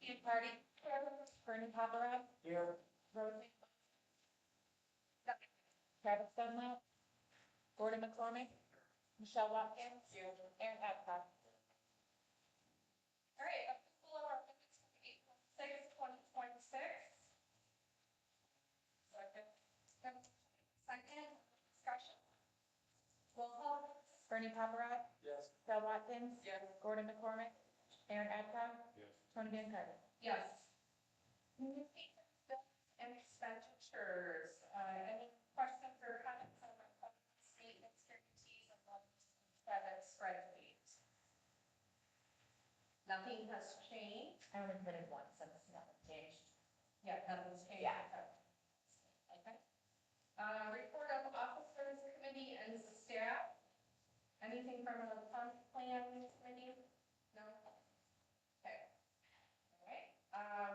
Ian Party. Bernie Paparat. Here. Rosie. Travis Dunlap. Gordon McCormick. Michelle Watkins. Here. Aaron Epcot. All right, approval of our minutes from April 6th, 2026. Second. Discussion. Roll call. Bernie Paparat. Yes. Michelle Watkins. Yes. Gordon McCormick. Aaron Epcot. Yes. Tony Van Carter. Yes. Bills and expenditures. Any questions or comments on the statements, guarantees, and loans and spreadsheet? Nothing has changed. I only printed one, so it's nothing changed. Yeah, nothing's changed. Yeah. Okay. Report of officers, committee, and staff. Anything from a fund plan committee? No? Okay. All right.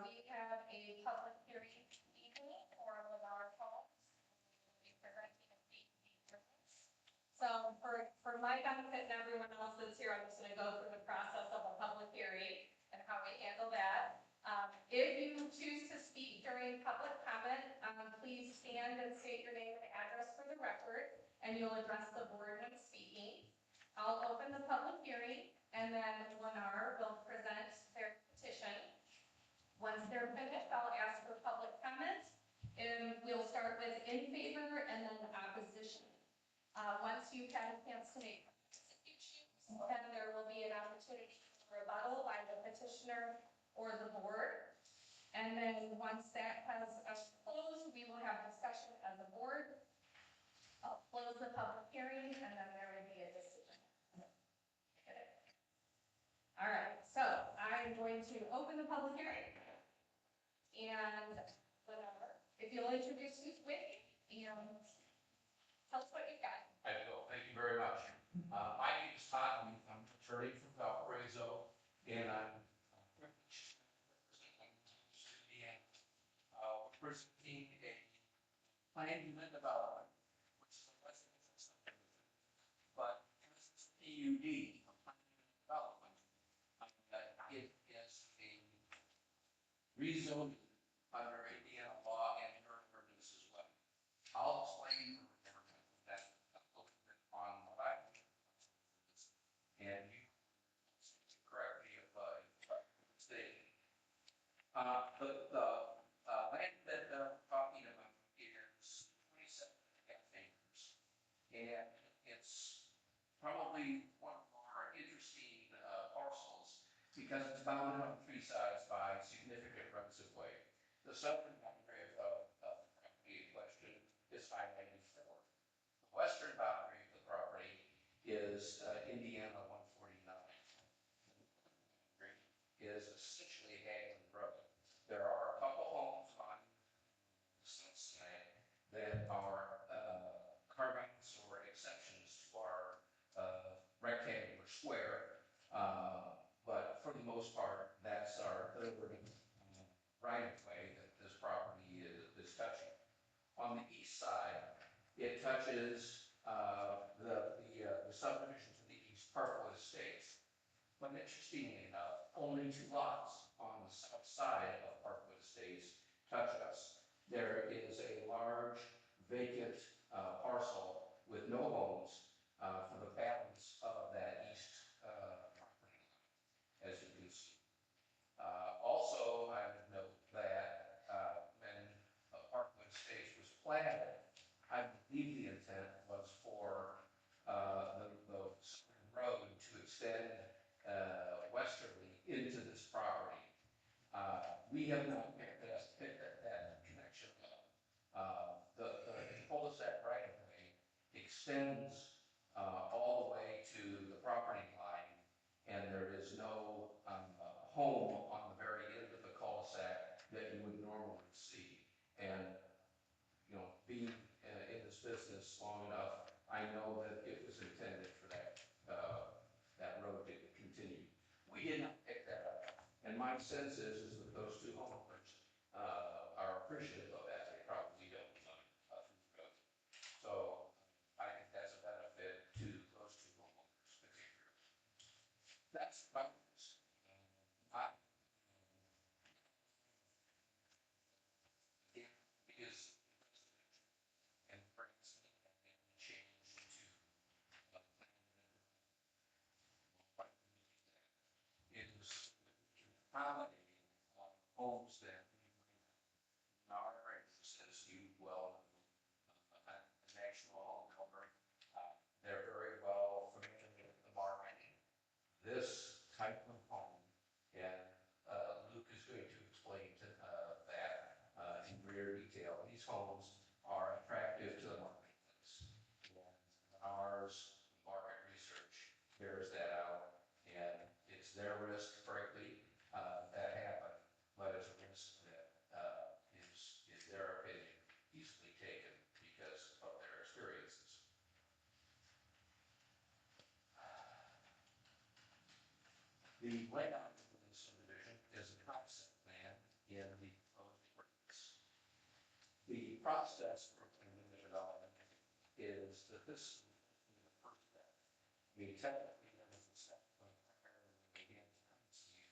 We have a public hearing evening for Lennar Homes. We'll be presenting a So for my benefit and everyone else that's here, I'm just going to go through the process of a public hearing and how we handle that. If you choose to speak during public comment, please stand and state your name and address for the record, and you'll address the board when speaking. I'll open the public hearing, and then Lennar will present their petition. Once they're finished, I'll ask for public comment, and we'll start with in favor and then opposition. Once you've had a chance to make comments, if you choose, then there will be an opportunity for rebuttal by the petitioner or the board. And then once that has closed, we will have discussion as a board. I'll close the public hearing, and then there will be a decision. All right, so I'm going to open the public hearing. And whatever, if you'll introduce who's with you, and tell us what you've got. I will. Thank you very much. My name is Todd. I'm an attorney from Valparaiso, and I'm privileged presenting a planned unit development, which is a residential subdivision, but it's PUD, a planned unit development. It is a rezoning under Indiana law and your ordinance as well. I'll explain that a little bit on what I do, and you correct me if I'm mistaken. The land that we're talking about is 27 acres, and it's probably one of our interesting parcels because it's bounded on three sides by significant rights of way. The southern boundary of the property in question is I-94. The western boundary of the property is Indiana 149. Is essentially Haglund Road. There are a couple homes on the south side that are carve-outs or exceptions to our rectangular square, but for the most part, that's our right-of-way that this property is touching. On the east side, it touches the subdivision to the east, Parkwood Estates. But interestingly enough, only two lots on the south side of Parkwood Estates touch us. There is a large vacant parcel with no homes for the balance of that east property, as you can see. Also, I would note that when Parkwood Estates was platted, I believe the intent was for the road to extend westerly into this property. We have not picked that connection up. The cul-de-sac right of way extends all the way to the property line, and there is no home on the very end of the cul-de-sac that you would normally see. And you know, being in this business long enough, I know that it was intended for that road to continue. We did not pick that up. And my sense is that those two homeowners are appreciative of that. They probably don't from the road. So I think that's a benefit to those two homeowners particularly. That's about this. The layout of the subdivision is a concept plan in the proposed ordinance. The process for planning the development is that this is the first step. I mean, technically, there was a step prior when we began to come to you.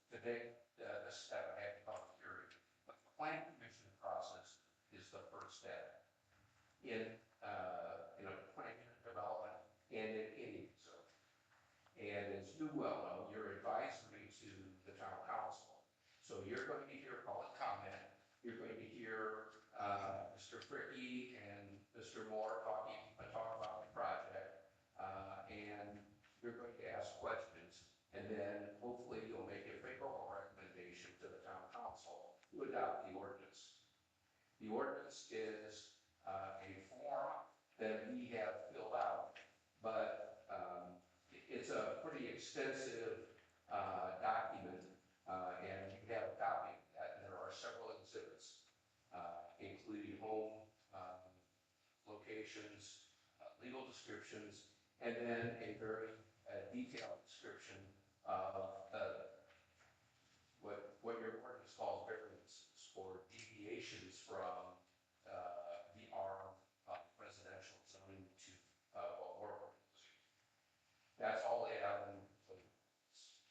Today, this step had to come here, but the plan commission process is the first step in a planning and development and in any zone. And as you well know, you're advisory to the town council. So you're going to hear public comment. You're going to hear Mr. Fricky and Mr. Moore talk about the project, and you're going to ask questions, and then hopefully you'll make a favorable recommendation to the town council to adopt the ordinance. The ordinance is a form that we have filled out, but it's a pretty extensive document, and you have a copy of that. There are several exhibits, including home locations, legal descriptions, and then a very detailed description of what your ordinance calls variances or deviations from the R residential zoning to what we're proposing. That's all laid out in the ordinance.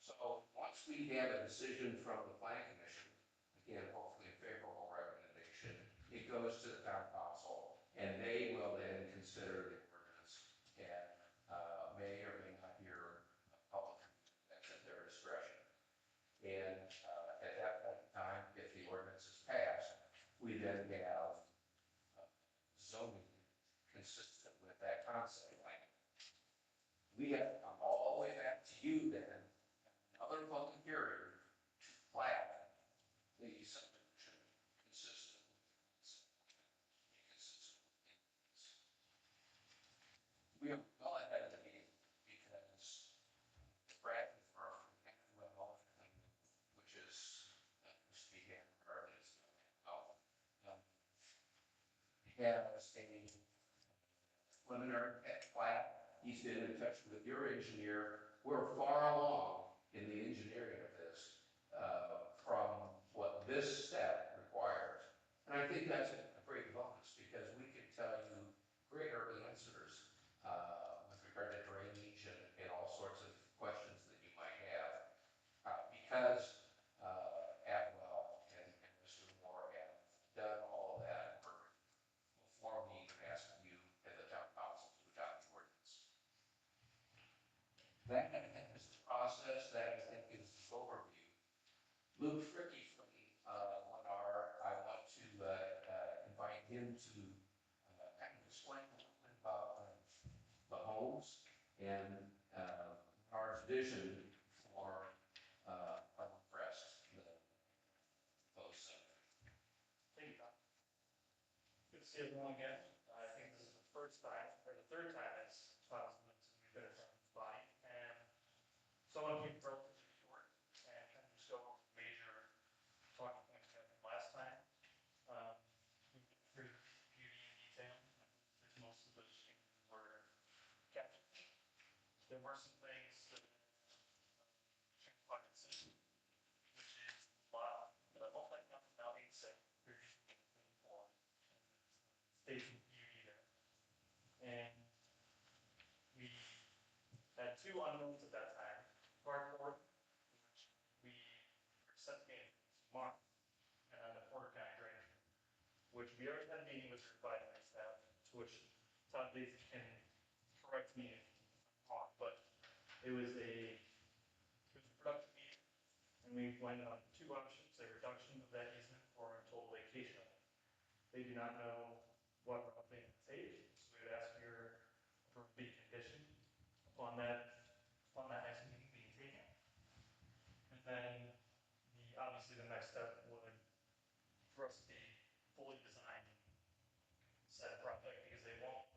So once we have a decision from the planning commission, again, hopefully a favorable recommendation, it goes to the town council, and they will then consider the ordinance and may or may not hear public comments at their discretion. And at that point in time, if the ordinance is passed, we then have zoning consistent with that concept plan. We have to come all the way back to you then, another public hearing, to plat the subdivision consistent with we are well ahead of the game because Bradley firm, well, which is used to be Hammer, is now has a preliminary plat. He's been in touch with your engineer. We're far along in the engineering of this from what this step requires. And I think that's a great bonus because we can tell you greater answers with regard to drainage and all sorts of questions that you might have. Because Atwell and Mr. Moore have done all of that work before we even ask you and the town council to adopt the ordinance. That is the process. That I think is the overview. Luke Fricky from Lennar, I want to invite him to kind of explain a little bit about the homes and our vision for Harvard Crest, those. Thank you, Tom. Good to see everyone again. I think this is the first time, or the third time as Tom's we've been in front of this body. And so I want to keep it relatively short and kind of just go over the major talking points we had from last time. We've been through beauty in detail. There's most of those were captured. There were some things that transpired since, which is the multi-county now 8-6. Station beauty there. And we had two unknowns at that time. Parkport, which we were set to meet Mark, and the Porter County Drainage, which we already had a meeting with your advisory staff, to which Todd Daisy can correct me if I'm wrong, but it was a production meeting, and we went on two options: a reduction of that easement or a total vacation of it. They do not know what route they would take, so we would ask your approval condition upon that next meeting being taken. And then obviously the next step would for us to be fully designed said project, because they won't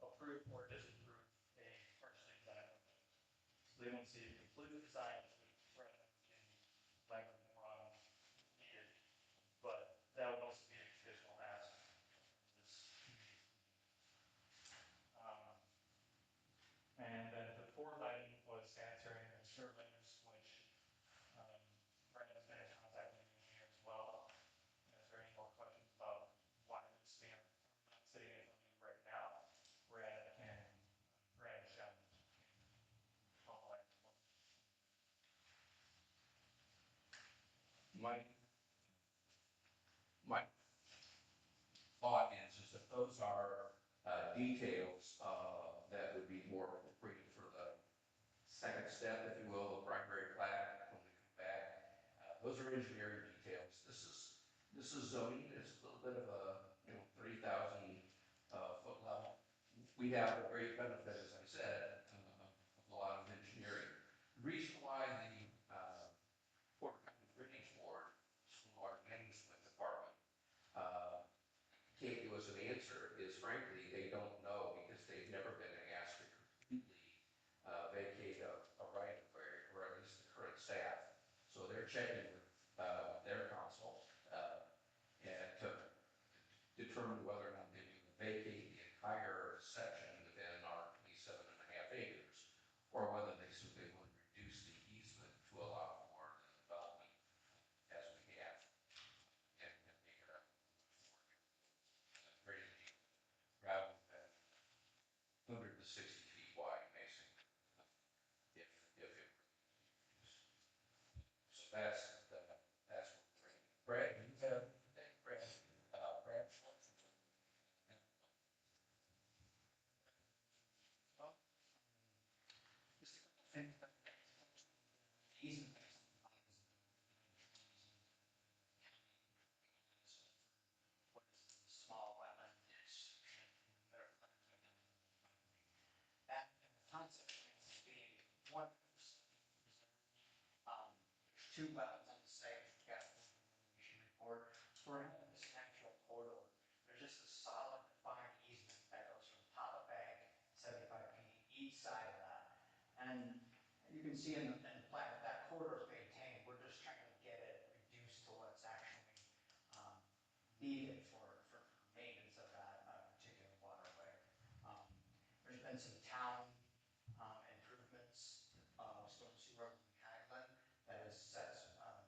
approve or disapprove a partially designed project. So they won't see a completely designed rather than language more on needed, but that would also be a conditional ask. And then the fourth my thought is that those are details that would be more appropriate for the second step, if you will, the primary plat when we come back. Those are engineering details. This is zoning. It's a little bit of a 30,000 foot level. We have a great benefit, as I said, of a lot of engineering. The reason why the Porter County Drainage Board, Stormwater Management Department, can't give us an answer is frankly, they don't know because they've never been asked to completely vacate a right of way, or at least the current staff. So they're checking with their council and to determine whether or not they can vacate the entire section within our 27.5 acres, or whether they simply want to reduce the easement to allow for the development as we have and make it a drainage rather than 160 feet wide, basically, if it. So that's what Brad, you have, Brad, Brad. Small wetland ditch. That concept is being 1%. There's two wetlands on the site, we've got a report. For this natural corridor, there's just a solid defined easement that goes from Papa Bay, 75 feet each side of that. And you can see in the plan, that corridor is maintained. We're just trying to get it reduced to what's actually needed for maintenance of that particular waterway. There's been some town improvements, storm sewer in Hagland that has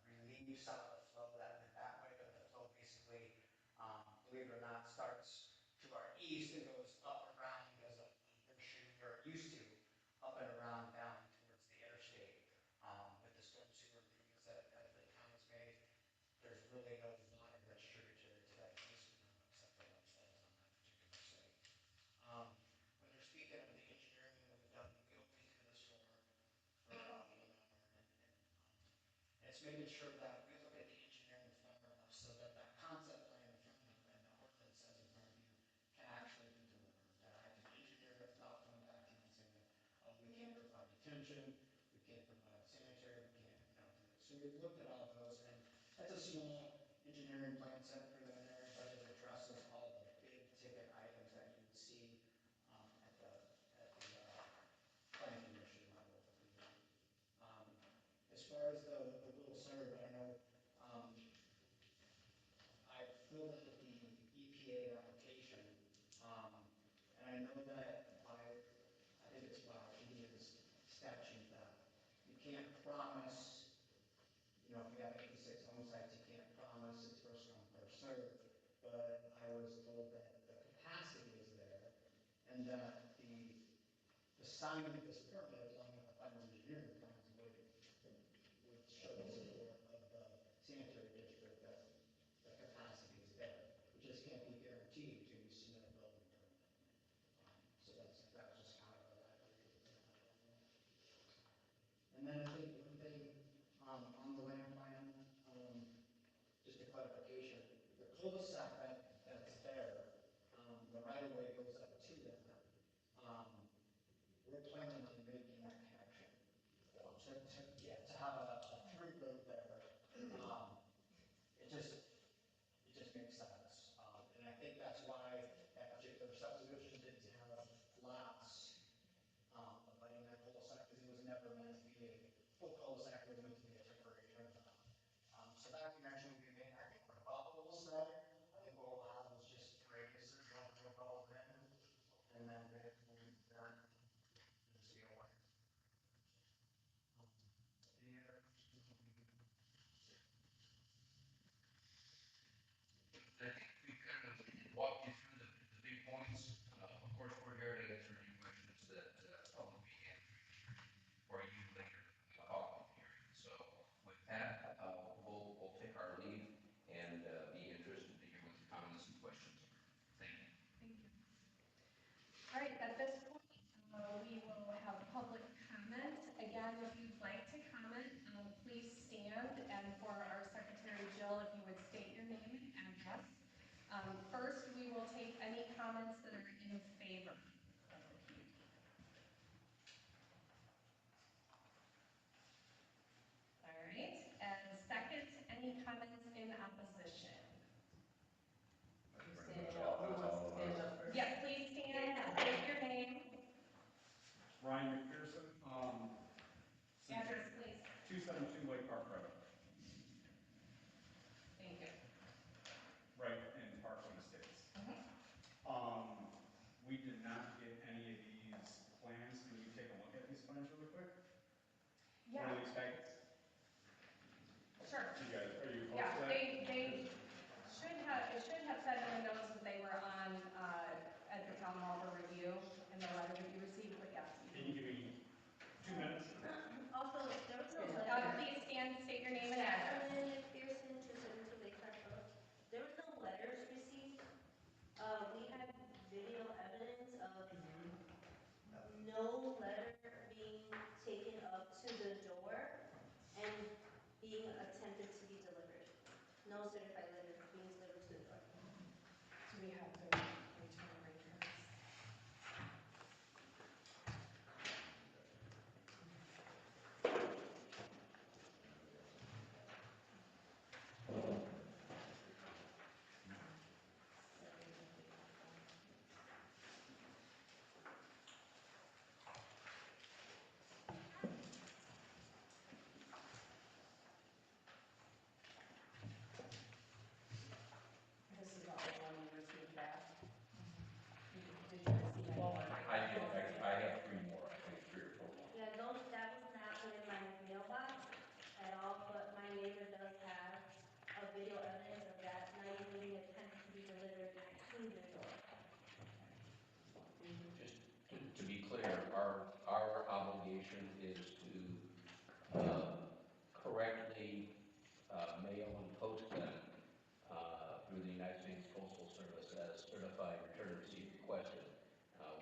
relieved some of the flow that went that way, but the flow basically, believe it or not, starts to our east and goes up and around, goes up or it used to, up and around down towards the interstate. With the storm sewer improvements that the town has made, there's really no water that's tributary to that east except for what flows on that particular site. When they're speaking of the engineering that we've done, we opened to this for and it's making sure that we look at the engineering far enough so that that concept plan in front of you and the ordinance says in front of you can actually be delivered. That I can engineer it without coming back to you and saying, oh, we can't provide detention, we can't provide sanitary, we can't, do it. So we've looked at all those, and that's a small engineering plan set preliminary, but it addresses all the big ticket items that you would see at the planning commission level. As far as the Will Serve, I know I filled out the EPA application, and I know that I think it's by Indiana's statute that you can't promise, if you have 86 home sites, you can't promise it's first come, first served. But I was told that the capacity is there, and that the signing of this permit, along with the final engineering plans, would show the support of the sanitary district that the capacity is there. It just can't be guaranteed until you submit a building permit. So that was just kind of a liability. And then I think one thing on the land plan, just a clarification, the cul-de-sac that's there, the right-of-way goes up to that. We're planning on making that connection. To have a through road there, it just makes sense. And I think that's why that particular subdivision didn't have lots abutting that cul-de-sac, because it was never meant to be a full cul-de-sac, it was meant to be a temporary turnaround. So that connection will be made, I think, for bubbles there. I think what we'll have is just radiuses going from bubbles in, and then we'll be done. Just, comments that are in favor of the PUD? All right, and second, any comments in opposition? Yeah, please stand, state your name, Ryan McPherson, address, please. 272 Lake Park Road, Thank you. right in Parkland Estates. Mhm. We did not get any of these plans. Can you take a look at these plans really quick? Yeah, One of these packets? sure. You guys, are you opposed Yeah, to that? they it should have said in the notes that they were on, at the town hall for review in the letter that you received, but yes. Can you give me 2 minutes? Also, there was no letter. Please stand, state your name and address. Jacqueline McPherson, 272 Lake Park Road. There was no letters received. We had video evidence of no letter being taken up to the door and being attempted to be delivered. No certified letter being delivered to the door. Do we have to return records? This is all the one you received back. Did you receive any more? I have 3 more, I think 3 or 4 more. Yeah, that was not put in my mailbox at all, but my neighbor does have a video evidence of that not even being attempted to be delivered to the door. Just to be clear, our obligation is to correctly mail and post them through the United States Postal Service as certified return receipt requested.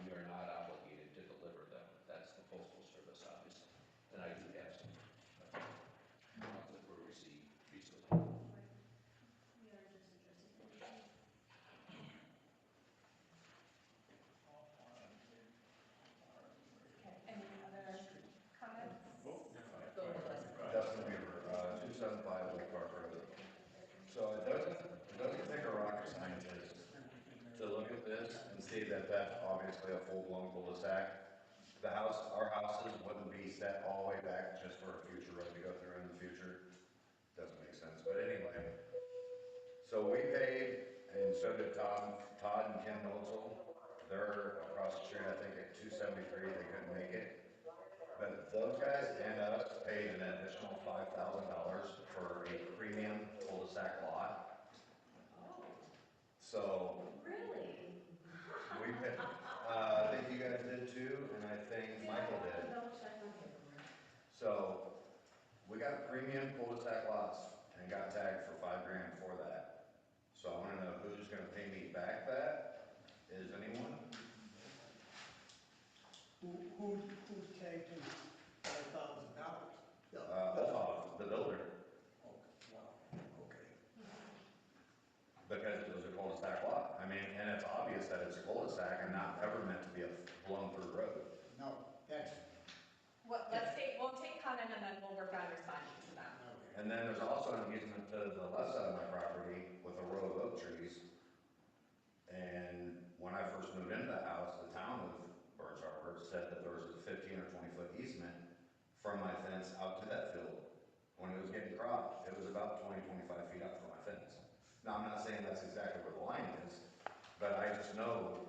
We are not obligated to deliver them. That's the Postal Service, obviously. And I do have some that were received recently. We are just addressing that. Okay, any other comments? Dustin Weaver, 275 Lake Park Road. So it doesn't take a rocket scientist to look at this and see that that's obviously a full-blown cul-de-sac. Our houses wouldn't be set all the way back just for a future road to go through in the future. Doesn't make sense, but anyway. So we paid, and so did Todd and Ken Notzel. They're across the street, I think at 273, they couldn't make it. But those guys and us paid an additional $5,000 for a premium cul-de-sac lot. Oh, So really? we paid, I think you guys did too, and I think Michael did. Double check my paperwork. So we got premium cul-de-sac lots and got tagged for $5,000 for that. So I want to know who's going to pay me back that? Is anyone? Who tagged him $5,000? Olaf, the builder, Oh, wow, okay. because it was a cul-de-sac lot. I mean, and it's obvious that it's a cul-de-sac and not ever meant to be a blown-through road. No, that's, Well, we'll take comment and then we'll work on responding to them. okay. And then there's also an easement to the left side of my property with a row of oak trees. And when I first moved into the house, the town of Burns Harbor said that there was a 15 or 20-foot easement from my fence out to that field. When it was getting cropped, it was about 20, 25 feet up from my fence. Now, I'm not saying that's exactly where the line is, but I just know,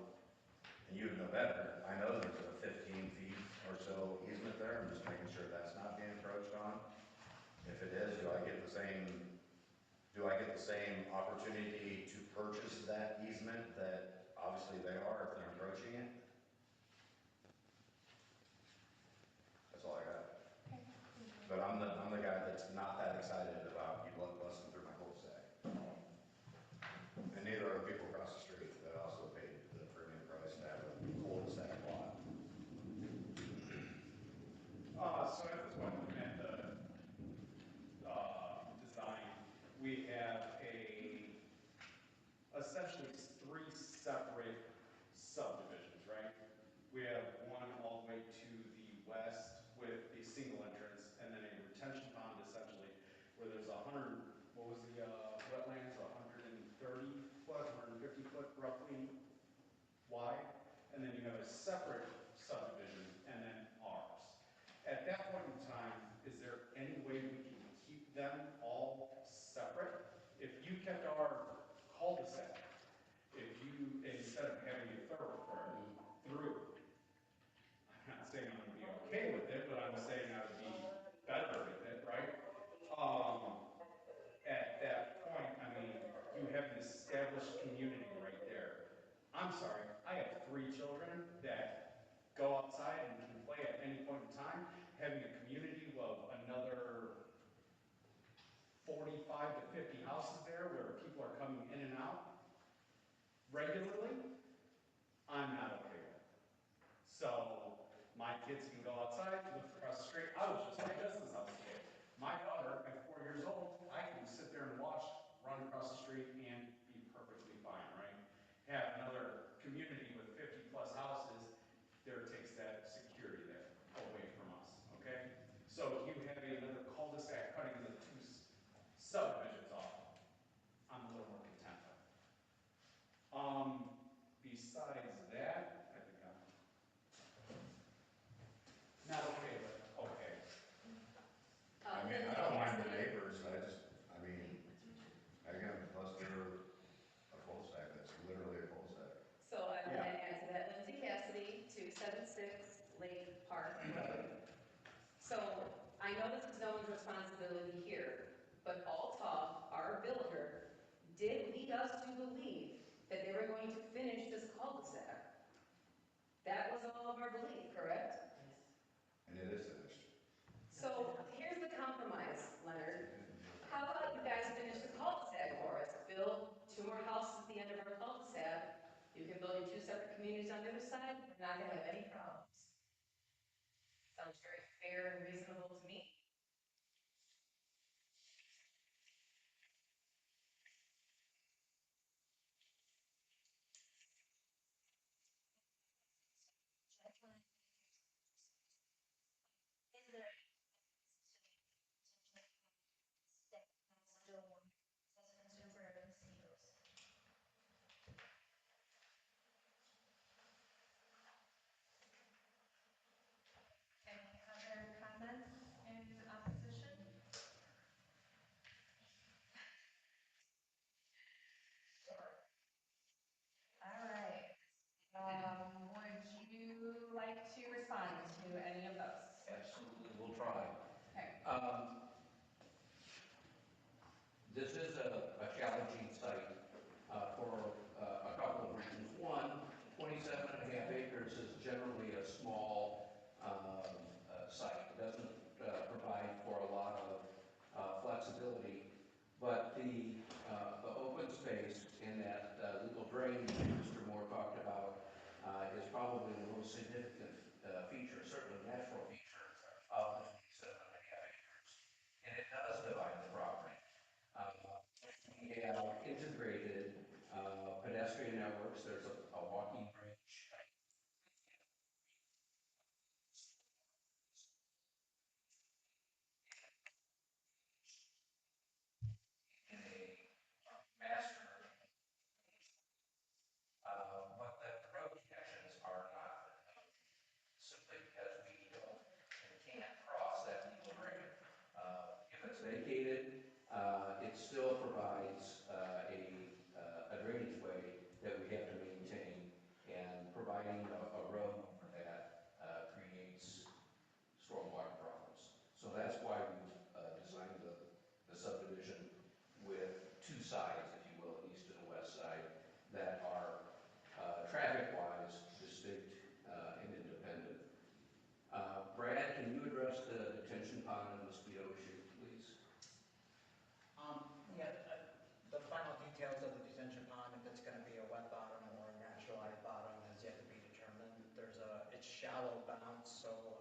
and you would know better, I know there's a 15 feet or so easement there. I'm just making sure that's not being encroached on. If it is, do I get the same opportunity to purchase that easement that obviously they are if they're encroaching it? That's all I got. But I'm the guy that's not that excited about you busting through my cul-de-sac. And neither are the people across the street that also paid the premium price to have a cul-de-sac lot. So at this point, looking at the design, we have essentially 3 separate and then you have a separate subdivision, and then ours. At that point in time, is there any way we can keep them all separate? If you kept our cul-de-sac, if you, instead of having a thoroughfare through, I'm not saying I'm gonna be okay with it, but I'm saying I would be better with it, right? At that point, I mean, you have an established community right there. I'm sorry, I have 3 children that go outside and can play at any point in time. Having a community of another 45 to 50 houses there where people are coming in and out regularly, I'm not okay with. So my kids can go outside, look across the street. I was just my business house today. My daughter, at 4 years old, I can sit there and watch run across the street and be perfectly fine, right? Have another community with 50 plus houses, there takes that security there away from us, okay? So you have another cul-de-sac cutting the 2 subdivisions off. I'm a little more content with. Besides that, I think I'm not okay with it, okay. I mean, I don't mind the neighbors, I mean, again, unless they're a cul-de-sac, that's literally a cul-de-sac. So I'm gonna add to that, Lindsay Cassidy, 276 Lake Park Road. So I know this is no one's responsibility here, but Alta, our builder, did lead us to believe that they were going to finish this cul-de-sac. That was all of our belief, correct? And it is finished. So here's the compromise, Leonard. How about you guys finish the cul-de-sac for us? Build 2 more houses at the end of our cul-de-sac. You can build your 2 separate communities on the other side. We're not gonna have any problems. Sounds very fair and reasonable to me. Any other comments in opposition? All right. Would you like to respond to any of those? Absolutely, we'll try. Okay. This is a challenging site for a couple of reasons. One, 27.5 acres is generally a small site. It doesn't provide for a lot of flexibility. But the open space in that little drain that Mr. Moore talked about is probably the most significant feature, certainly natural feature of the 27.5 acres. And it does divide the property. We have integrated pedestrian networks. There's a walking bridge. In a master, but the road connections are not simply because we don't and can't cross that legal drain. If it's vacated, it still provides a drainage way that we have to maintain, and providing a road over that creates stormwater problems. So that's why we've designed the subdivision with 2 sides, if you will, east and west side, that are traffic-wise distinct and independent. Brad, can you address the detention pond and mosquito issue, please? Yeah, the final details of the detention pond, if it's gonna be a wet bottom or a naturalized bottom, has yet to be determined. It's shallow bounce, so,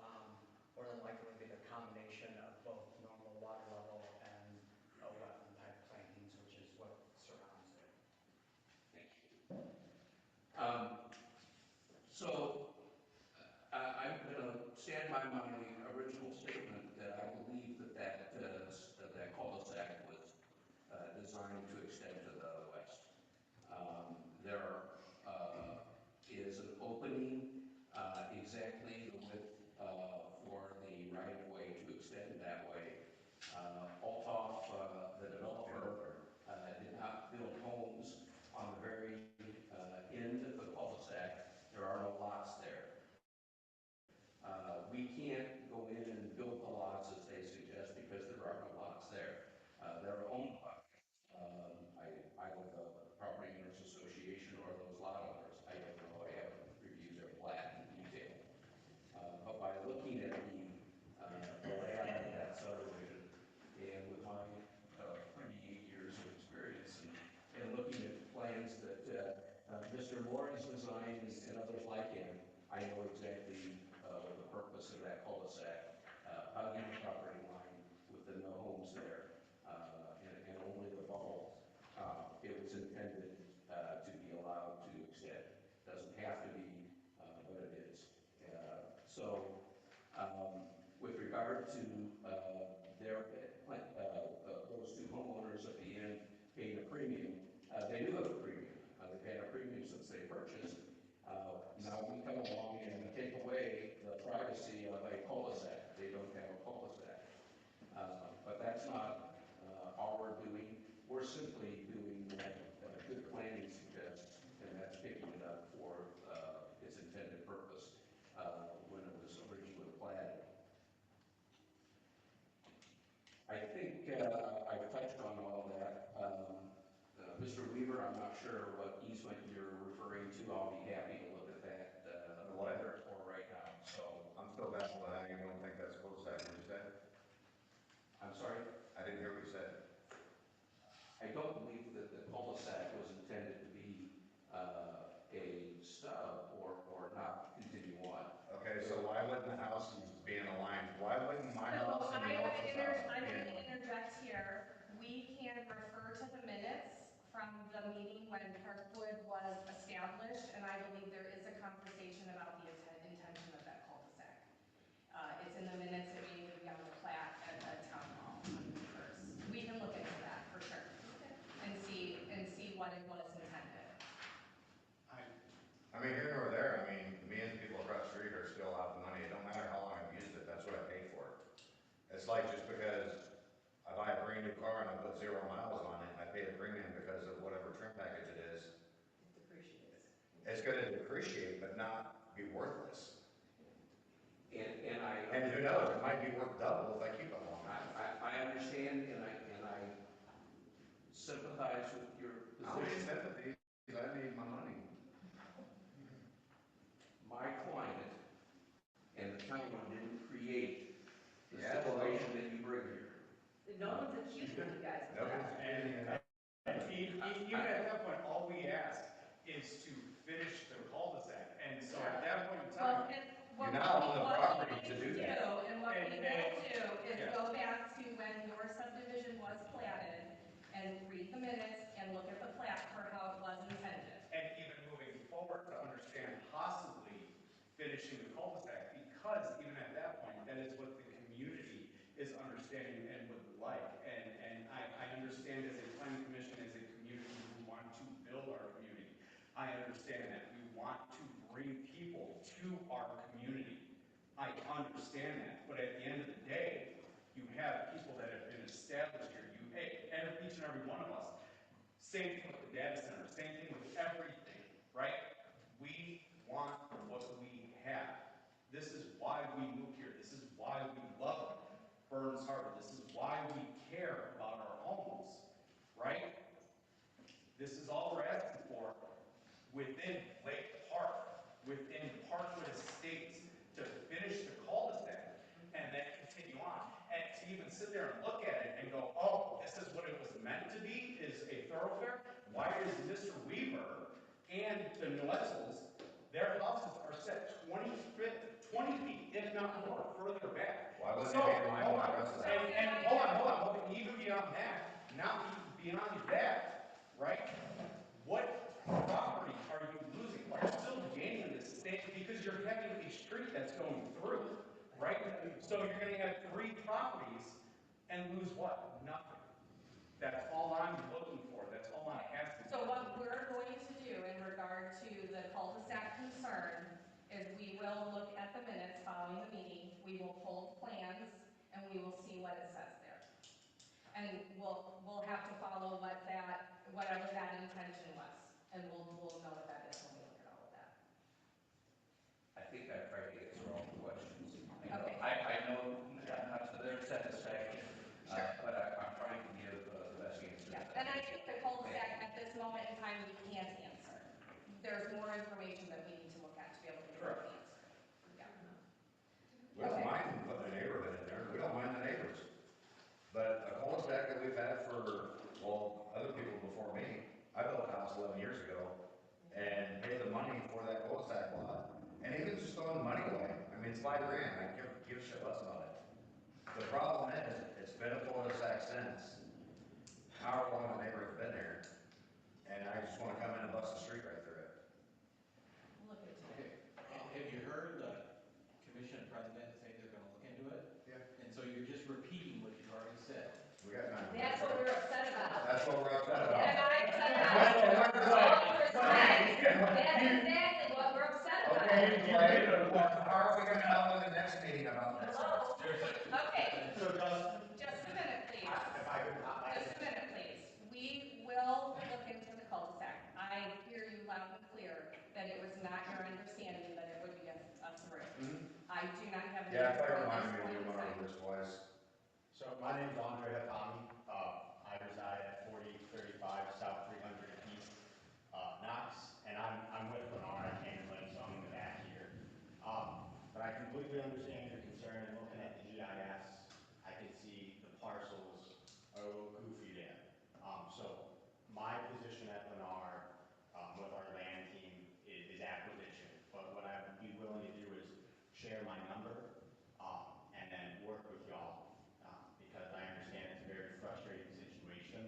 more than likely it'll be the combination of both normal water level and a wetland type plantings, which is what surrounds it. Thank you. So I'm going to stand by my original statement that I believe that cul-de-sac was designed to extend to the west. There is an opening designs and others like him, I know exactly what the purpose of that cul-de-sac, hugging the property line with the no homes there, and only the bubble. It was intended to be allowed to extend. Doesn't have to be, but it is. With regard to their, those two homeowners at the end paying a premium, they do have a premium. They've had a premium since they purchased. Now we come along and take away the privacy of a cul-de-sac. They don't have a cul-de-sac. But that's not our doing. We're simply doing what good planning suggests, and that's picking it up for its intended purpose when it was originally platted. I think I've touched on all that. Mr. Weaver, I'm not sure what easement you're referring to. I'll be happy to look at that letter for right now. So I'm still baffled how you don't think that's cul-de-sac, what you said? I'm sorry. I didn't hear what you said. I don't believe that the cul-de-sac was intended to be a stub or not continue on. Okay, so why wouldn't the house be in a line? Why wouldn't my So house and the Nelson's house I'm be in going to a line? interject here. We can refer to the minutes from the meeting when Parkwood was established, and I believe there is a conversation about the intention of that cul-de-sac. It's in the minutes, it may even be on the plat at the town hall on the first. We can look into that for sure, and see what it was intended. I mean, here nor there, I mean, me and the people across the street are still out the money. It don't matter how long I've used it, that's what I pay for. It's like just because I buy a brand new car and I put 0 miles on it, I pay a premium because of whatever trim package it is. It depreciates. It's gonna depreciate, but not be worthless. And And who knows, it might be worth double if I keep it long. I understand and I sympathize with your How many position. sympathies? I need my money. My client and the county didn't create the Yeah, well, situation that you bring here. No one's accusing you guys of Nobody's that. getting it. Even at that point, all we ask is to finish the cul-de-sac, and so at that point in time, Well, You're not on the property to do that. And what we will do is Yeah. go back to when your subdivision was platted and read the minutes and look at the plat for how it was intended. and even moving forward to understand possibly finishing the cul-de-sac, because even at that point, that is what the community is understanding and would like. And I understand as a planning commission, as a community who want to build our community, I understand that we want to bring people to our community. I understand that, but at the end of the day, you have people that have been established here, each and every one of us. Same thing with the data center, same thing with everything, right? We want what we have. This is why we moved here. This is why we love Burns Harbor. This is why we care about our homes, right? This is all we're asking for within Lake Park, within Parkwood Estates, to finish the cul-de-sac and then continue on. And to even sit there and look at it and go, oh, this is what it was meant to be, is a thoroughfare. Why is Mr. Weaver and the Noetzels, their houses are set 20 feet, if not more, further back? Why wasn't So, it in line hold with on, the rest of the and hold on, even beyond that, not beyond that, right? What property are you losing? You're still gaining this thing because you're having a street that's going through, right? So you're gonna have 3 properties and lose what? Nothing. That's all I'm looking for, that's all I'm asking. So what we're going to do in regard to the cul-de-sac concern is we will look at the minutes following the meeting, we will pull plans, and we will see what it says there. And we'll have to follow whatever that intention was, and we'll know what that is when we look at all of that. I think I tried to answer all the questions. Okay. I know not to their satisfaction, but I'm trying to give the best answer. Yeah, and I think the cul-de-sac at this moment in time, we can't answer. There's more information that we need to look at to be able to give an answer. Yeah. We don't mind putting a neighborhood in there, we don't mind the neighbors. But a cul-de-sac that we've had for, well, other people before me, I built a house 11 years ago, and pay the money for that cul-de-sac lot. And even just throwing the money away, I mean, it's $5 grand, I give a shit less about it. The problem is, it's been a cul-de-sac since, however long the neighborhood's been there, and I just wanna come in and bust the street right through it. Look at Okay, have you heard the commission president say they're gonna look into it? Yeah. And so you're just repeating what you've already said. We got time. That's what we're upset about. That's what we're upset And about. I'm upset about it. All we're saying, that's exactly what we're upset about. How are we gonna know in the next meeting about this? Hello? Okay, So Dustin, just a minute, please. if I could, Just a minute, please. We will look into the cul-de-sac. I hear you loud and clear that it was not your understanding that it would be a through. I do not have an Yeah, if answer I at remind this me, point we in went time. over this twice. So my name's Andre Hatami. I reside at 4035 South 300 East, Knox, and I'm with Lennar. I came in late, so I'm in the back here. But I completely understand your concern, and looking at the GIS, I can see the parcels are a little goofy there. So my position at Lennar, with our land team is acquisition, but what I would be willing to do is share my number, and then work with y'all, because I understand it's a very frustrating situation.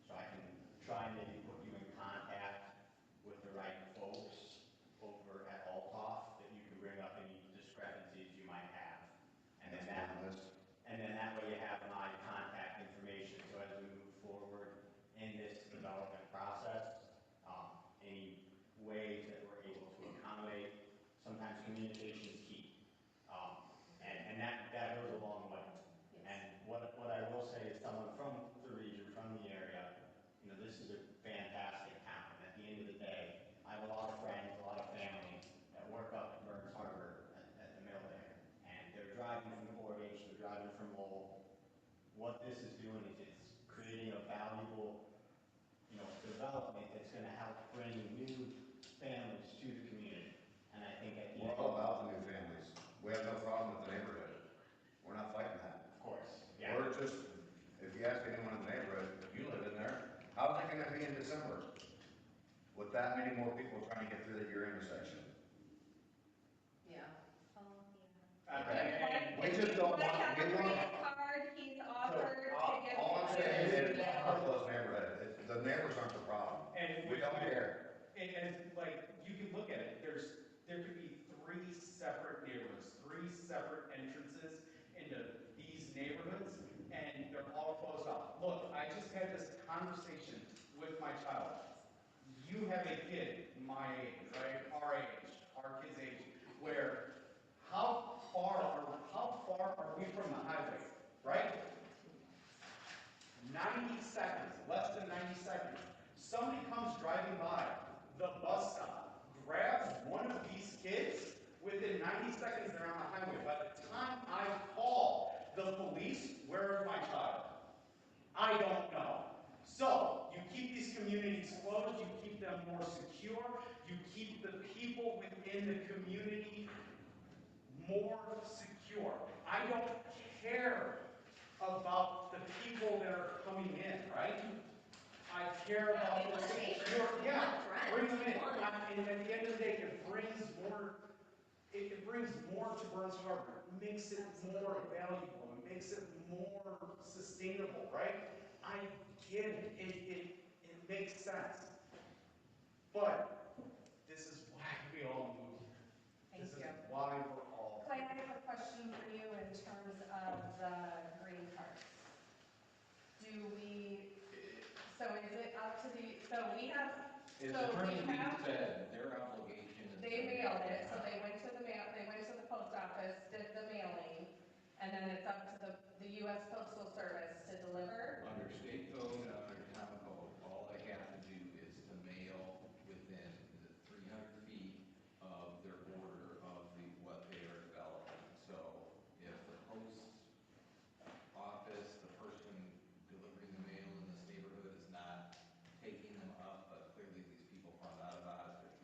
So I can try and maybe put you in contact with the right folks over at Altoff, that you can bring up any discrepancies you might have. And then that, and then that way you have my contact information, so as we move forward in this development process, any ways that we're able to accommodate, sometimes communication is key. And that goes a long way. And what I will say is, someone from the region, from the area, this is a fantastic town. And at the end of the day, I have a lot of friends, a lot of family that work up in Burns Harbor at the mill there. And they're driving from Portage, they're driving from Lowell. What this is doing is it's creating a valuable, development that's gonna help bring new families to the community. And I think at the We're end, all about the new families. We have no problem with the neighborhood. We're not fighting that. of course, yeah. We're just, if you ask anyone in the neighborhood, you live in there, how's it gonna be in December? With that many more people trying to get through your intersection? Yeah. We just don't want, we If you want, want to have a green card, he's offered to give. all I'm saying is, help those neighborhoods. The neighbors aren't the problem. and We don't care. and like, you can look at it, there could be 3 separate neighborhoods, 3 separate entrances into these neighborhoods, and they're all closed off. Look, I just had this conversation with my child. You have a kid my age, right, our kid's age, where how far are we from the highway, right? 90 seconds, less than 90 seconds. Somebody comes driving by the bus stop, grabs one of these kids, within 90 seconds they're on the highway. By the time I call the police, where is my child? I don't know. So, you keep these communities closed, you keep them more secure, you keep the people within the community more secure. I don't care about the people that are coming in, right? I care about the secure, bring them in. And at the end of the day, it brings more to Burns Harbor. It makes it more valuable, it makes it more sustainable, right? I get it, it makes sense. But this is why we all moved here. Thank This you. is why we're all. Clay, I have a question for you in terms of the green cards. So is it up to so we have, It's so we currently have, said their obligation is. they mailed it, so they went to the post office, did the mailing, and then it's up to the US Postal Service to deliver. Under state code and under town code, all they have to do is to mail within the 300 feet of their border of what they are developing. So if the post office, the person delivering the mail in this neighborhood is not taking them up, but clearly these people found out about it, they're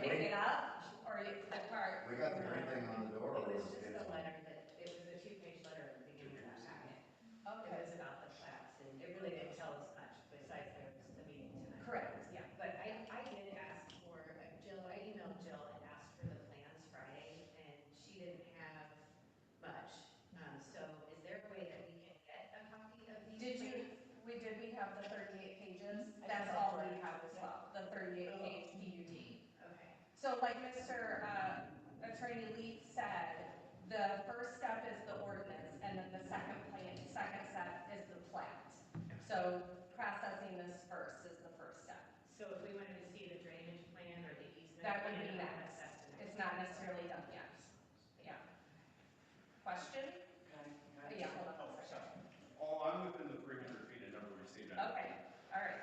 picked it up, or it's the part? We got the green thing on the door. It was just a letter it was a two-page letter at the beginning of that packet. It Okay, was about the class, and it really didn't tell us much, besides there was the meeting tonight. correct. Yeah, but I did ask for, Jill, I emailed Jill and asked for the plans Friday, and she didn't have much. So is there a way that we can get a copy of these? Did you, plans? we have the 38 pages, I that's think all that's we right. have as well, the 38 page PUD. Okay. So like Mr. Attorney Leaf said, the first step is the ordinance, and then the second step is the plat. So processing this first is the first step. So if we wanted to see the drainage plan or the easement. That would plan, be that's next. next. It's not necessarily done yet. Yeah. Question? Yeah, hold on one second. Oh, I'm within the 300 feet and never received any. Okay, all right.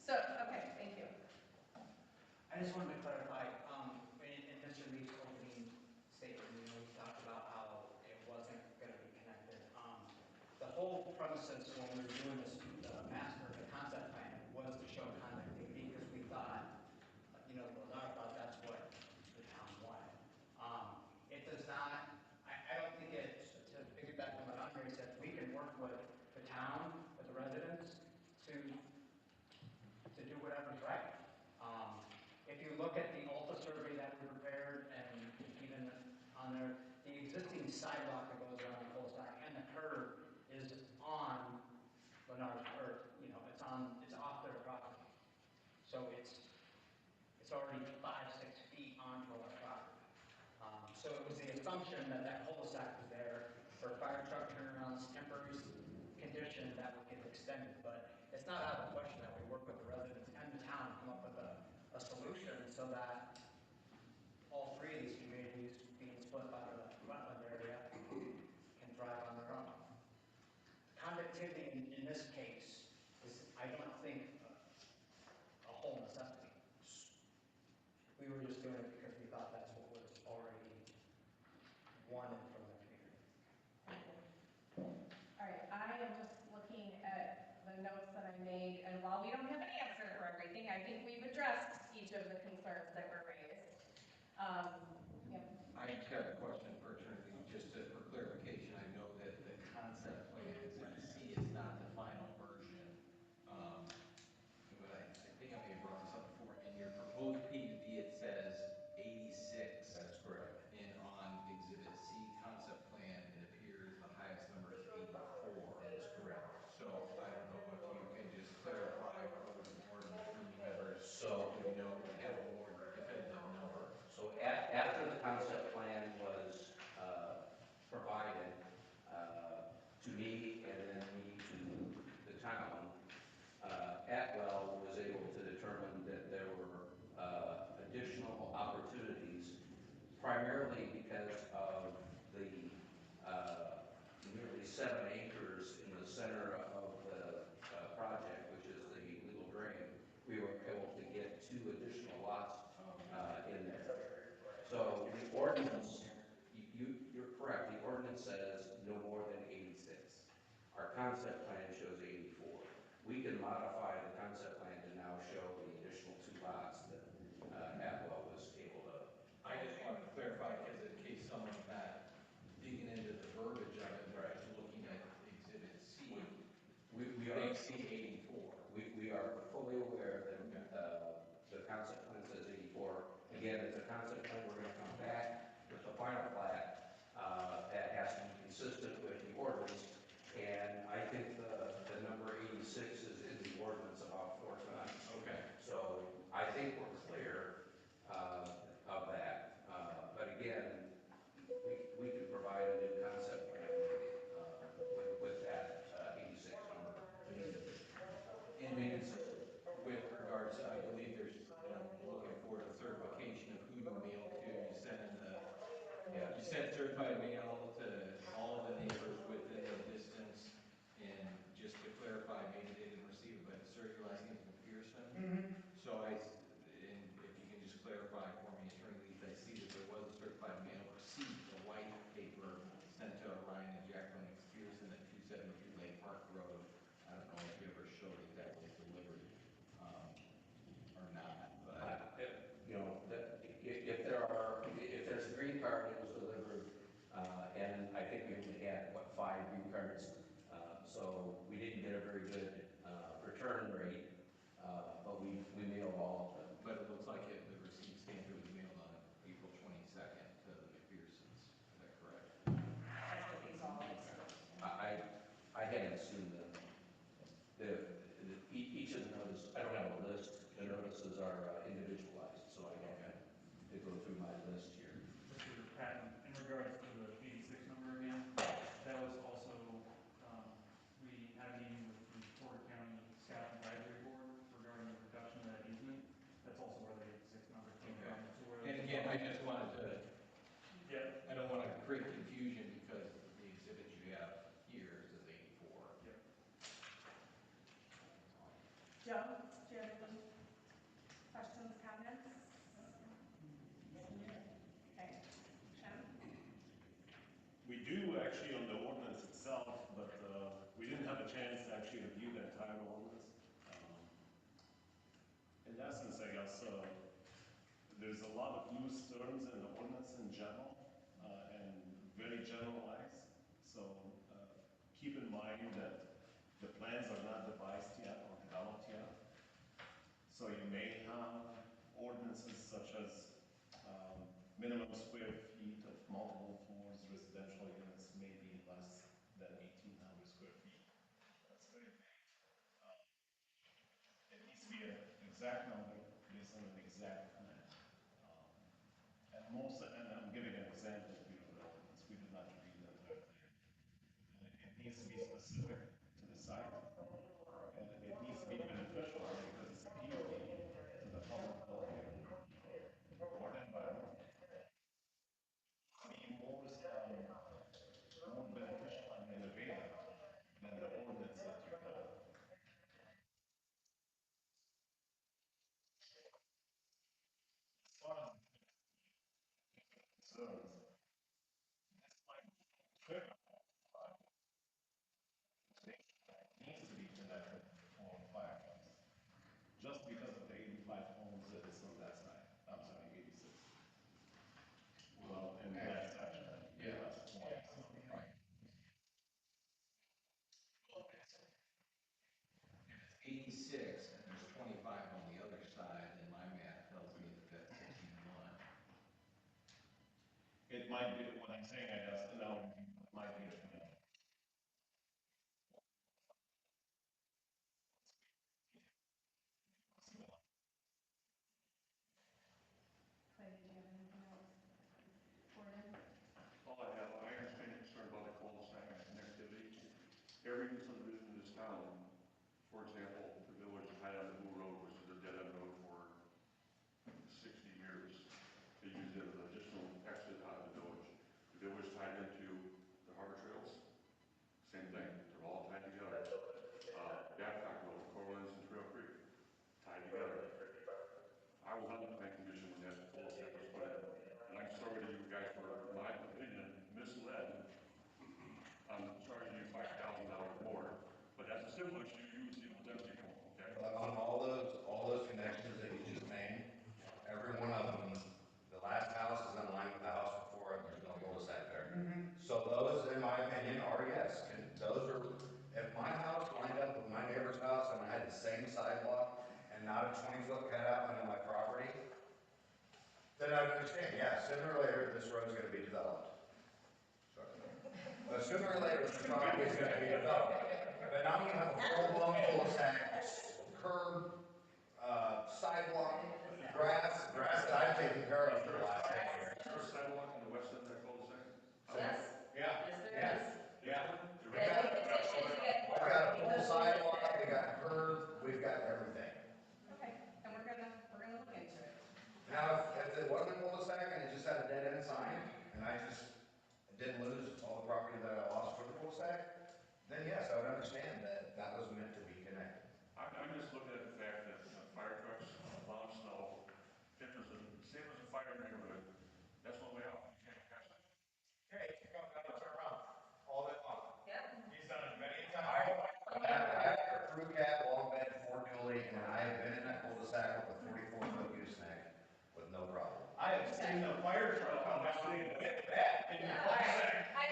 So, okay, thank you. I just wanted to clarify, in Mr. Lee's opening statement, he talked about how it wasn't gonna be connected. The whole premises when we were doing this, the master, the concept plan, was to show connectivity, because we thought, Lennar thought that's what the town wanted. It does not, I don't think it's, to piggyback on what Andre said, we can work with the town, with the residents, to do whatever's right. If you look at the Alta survey that we prepared, and even on there, the existing sidewalk that goes around the cul-de-sac and the curb is on Lennar's, it's off their property. So it's already 5-6 feet onto our property. So it was the assumption that that cul-de-sac was there for fire truck turnarounds, temporary condition that would get extended, but it's not out of the question that we work with the residents and the town to come up with a solution so that all three of these communities, being split by the wetland area, can thrive on their own. Conductivity in this case is, I don't think, a whole necessity. We were just doing it because we thought that's what was already wanted from the community. All right, I am just looking at the notes that I made, and while we don't have an answer for everything, I think we've addressed each of the concerns that were raised. Yeah. I just have a question for Attorney Lee, just for clarification. I know that the concept plan, Exhibit C, is not the final version. But I think I may have brought this up before. In your proposed PUD, it says 86. That's correct. And on Exhibit C concept plan, it appears the highest number is 84. That is correct. So I don't know if you can just clarify for the board and community members, So- we know we have a more definitive number. So after the concept plan was provided to me and then me to the town, Atwell was able to determine that there were additional opportunities, primarily because of the nearly 7 acres in the center of the project, which is the legal drain. We were able to get 2 additional lots in there. So the ordinance, you're correct, the ordinance says no more than 86. Our concept plan shows 84. We can modify the concept plan to now show the additional 2 lots that Atwell was able to. I just wanted to clarify, because in case someone's not digging into the verbiage of it, they're just looking at Exhibit C, We they are, see 84. we are fully aware that the concept plan says 84. Again, it's a concept plan, we're gonna come back with the final plat that has to be consistent with the ordinance. And I think the number 86 is in the ordinance about 4 times. Okay. So I think we're clear of that. But again, we can provide a new concept plan with that 86 number. And then with regards, I believe there's, looking for the certification of who you mail to, you send in the we only had, what, 5 green cards. So we didn't get a very good return rate, but we mailed all of them. But it looks like the receipt stamped it was mailed on April 22nd to the McPhersons. Is that correct? That's what these all are. I hadn't seen each of the notices, I don't have a list, the notices are individualized, so I don't have to go through my list here. Mr. Patton, in regards to the 86 number again, that was also, we had a meeting with the Porter County Staff Advisory Board regarding the reduction of that easement. That's also where the 86 number came from. So where- And again, I just wanted to, Yeah, I don't want to create confusion because the exhibit you have here says 84. yeah. Joe, do you have any questions, comments? Okay, Shem? We do actually on the ordinance itself, but we didn't have a chance to actually review the entire ordinance. In essence, I guess, there's a lot of loose terms in the ordinance in general, and very generalized. So keep in mind that the plans are not devised yet or developed yet. So you may have ordinances such as minimum square feet of multiple floors, residential units may be less than 1,800 square feet. That's very vague. It needs to be an exact number based on an exact plan. And I'm giving an example here of the ordinance. We did not read the entire thing. And it needs to be specific to the site. And it needs to be beneficial because it's appealing to the public welfare or the environment. Be more beneficial and innovative than the ordinance that you have. As far as concerns, this might trigger needs to be connected for fire trucks. Just because of the 85 homes that is on that side. I'm sorry, 86. Well, in that section. Yeah. That's 20. Right. If it's 86 and there's 25 on the other side, then my math tells me that that's 61. It might be, what I'm saying, I guess, no, it might be a commitment. Clay, did you have anything else? Gordon? All I have, I understand you're concerned about the cul-de-sac and connectivity. Every new subdivision in this town, for example, the village of High on the Blue Road, which is a dead-end road for 60 years, they use it as an additional exit out of the village. The village tied into the harbor trails, same thing, they're all tied together. Babcock Road, Cortlands and Trail Creek, tied together. I was on the plan commission when that cul-de-sac was put in, and I'm sorry that you guys were, in my opinion, misled on charging you $5,000 more, but that's a simple issue, you see the density code, okay? On all those connections that you just named, every one of them, the last house is in line with the house before, and there's no cul-de-sac there. So those, in my opinion, are yes, and those are, if my house lined up with my neighbor's house and I had the same sidewalk and not a 20-foot cutout into my property, then I would understand, yeah, sooner or later, this road's gonna be developed. Sorry. But sooner or later, this property is gonna be developed. But now you have a full-blown cul-de-sac, curb, sidewalk, grass that I've taken care of for the last 10 years. Is there a sidewalk on the west end of that cul-de-sac? Yes, Yeah, yes, there yeah. is. Yeah. We've got a full sidewalk, we got curb, we've got everything. Okay, and we're gonna look into it. Now, if it wasn't a cul-de-sac and it just had a dead end sign, and I just didn't lose all the property that I lost for the cul-de-sac, then yes, I would understand that that was meant to be connected. I'm just looking at the fact that fire trucks, plow snow, if there's a, same as a fire neighborhood, that's one way out. You can't catch it. Hey, you come down and turn around all day long. Yep. He's done it many I times. have a crew cab, long bed, Ford Dually, and I have been in that cul-de-sac with a 44-foot gooseneck with no problem. I have seen a fire truck come down with that in the cul-de-sac. I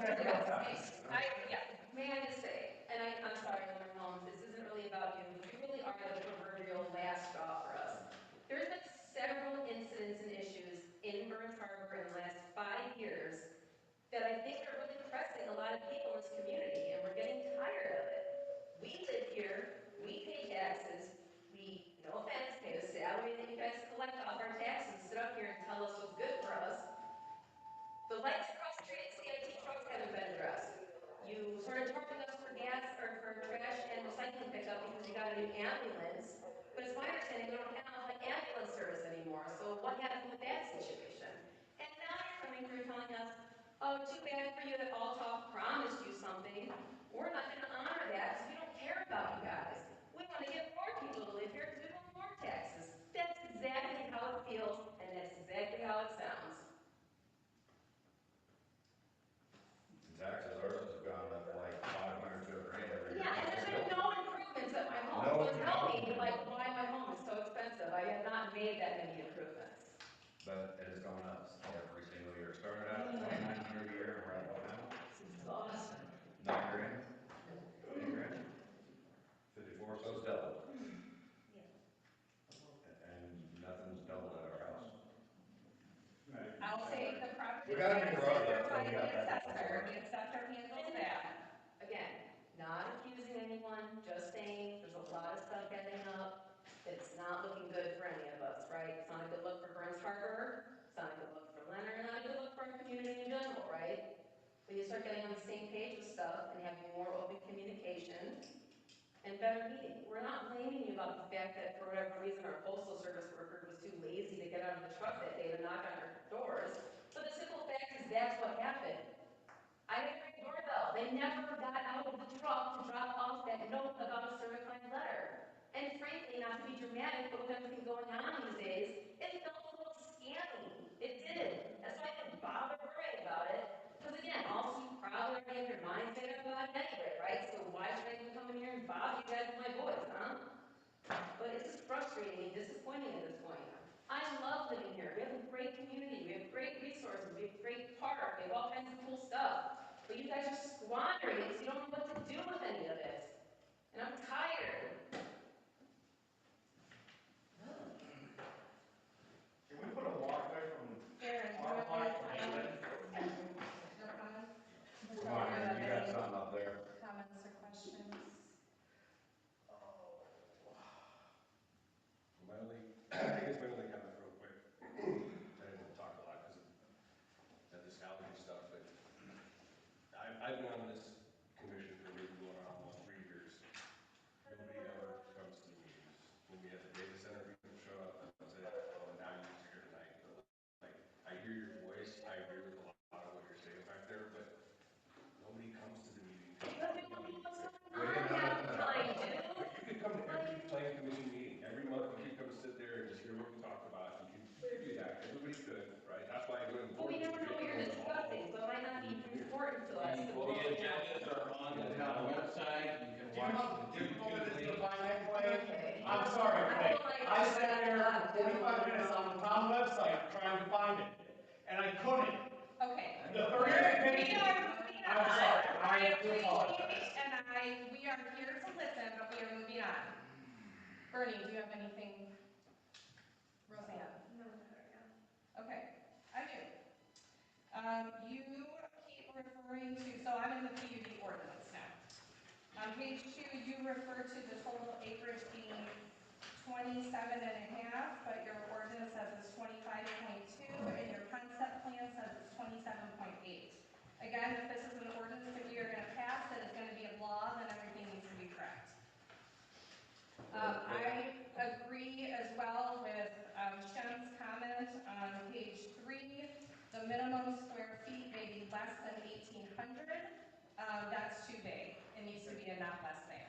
Yeah, may I just say, and I'm sorry, Alderman Holmes, this isn't really about you, but you really are the proverbial last straw for us. There's been several incidents and issues in Burns Harbor in the last 5 years that I think are really pressing a lot of people in this community, and we're getting tired of it. We live here, we pay taxes, we, no offense, pay the salary that you guys collect off our taxes, sit up here and tell us what's good for us. The lights across the street at CIT trucks haven't been addressed. You started charging us for gas or for trash and recycling pickup because you got a new ambulance. But it's my understanding we don't have like ambulance service anymore. So what happened with that situation? And now you're coming through telling us, oh, too bad for you that Altoff promised you something. We're not going to honor that because we don't care about you guys. We want to get more people to live here because we want more taxes. That's exactly how it feels and that's exactly how it sounds. Taxes, ours has gone up like 500 to a grand every year. Yeah, and there's been no improvements at my home. No. So tell me, like, why my home is so expensive. I have not made that many improvements. But it has gone up every single year. Started out at 2,900 a year, and we're at what now? It's exhausting. 9 grand? 8 grand? 54, so it's doubled. And nothing's doubled at our house. I'll say the property. We gotta be broad, that's why we The got that. assessor handles that. Again, not accusing anyone, just saying there's a lot of stuff getting up. It's not looking good for any of us, right? It's not a good look for Burns Harbor. It's not a good look for Leonard, not a good look for our community in general, right? We need to start getting on the same page with stuff and having more open communication and better meeting. We're not blaming you about the fact that for whatever reason our postal service worker was too lazy to get out of the truck that day to knock on our doors. But the simple fact is that's what happened. I didn't ring the doorbell. They never got out of the truck to drop off that note about a certified letter. And frankly, not to be dramatic, but with everything going on these days, it felt a little scammy. It did. That's why I didn't bother worrying about it. Because again, also you probably already have your mind set up about it anyway, right? So why should I even come in here and bother you guys with my voice, huh? But it's just frustrating and disappointing at this point. I love living here. We have a great community. We have great resources. We have a great park. We have all kinds of cool stuff. But you guys are squandering it because you don't know what to do with any of it. And I'm tired. Can we put a walkway from Aaron, do you our have block any to comments? Hayden? No comments? Come on, Aaron, you got something up there. Comments or questions? My only, I guess my only comment real quick, I didn't talk a lot because of this allergy stuff, but I've been on this commission for maybe going on almost 3 years. Nobody ever comes to the meetings. When we had the data center, people show up and say, oh, now you're just here tonight. But, like, I hear your voice, I agree with a lot of what you're saying back there, but nobody comes to the meeting. But we don't know what's going on half the time, dude. You could come to every planning commission meeting, every month, you could come sit there and just hear what we talked about, you can do that, everybody could, right? That's why I go to the But board. we never know what you're discussing, so it might not be important to us. to The agendas are on the town website, you can watch the Do you want me to YouTube. define that way? Okay. I'm sorry, I Clay. don't like- I sat there for 45 minutes on the town website trying to find it, and I couldn't. Okay. The 30 We pages. are moving on. I'm sorry, I appreciate apologize. and we are here to listen, but we are moving on. Bernie, do you have anything? Roseanne? No, not right now. Okay, I do. You keep referring to, so I'm in the PUD ordinance now. On page 2, you refer to the total acreage being 27 and a half, but your ordinance says it's 25.2, and your concept plan says it's 27.8. Again, if this is an ordinance that we are going to pass, that is going to be a law, then everything needs to be correct. I agree as well with Shen's comment on page 3. The minimum square feet may be less than 1,800. That's too big. It needs to be a not less than.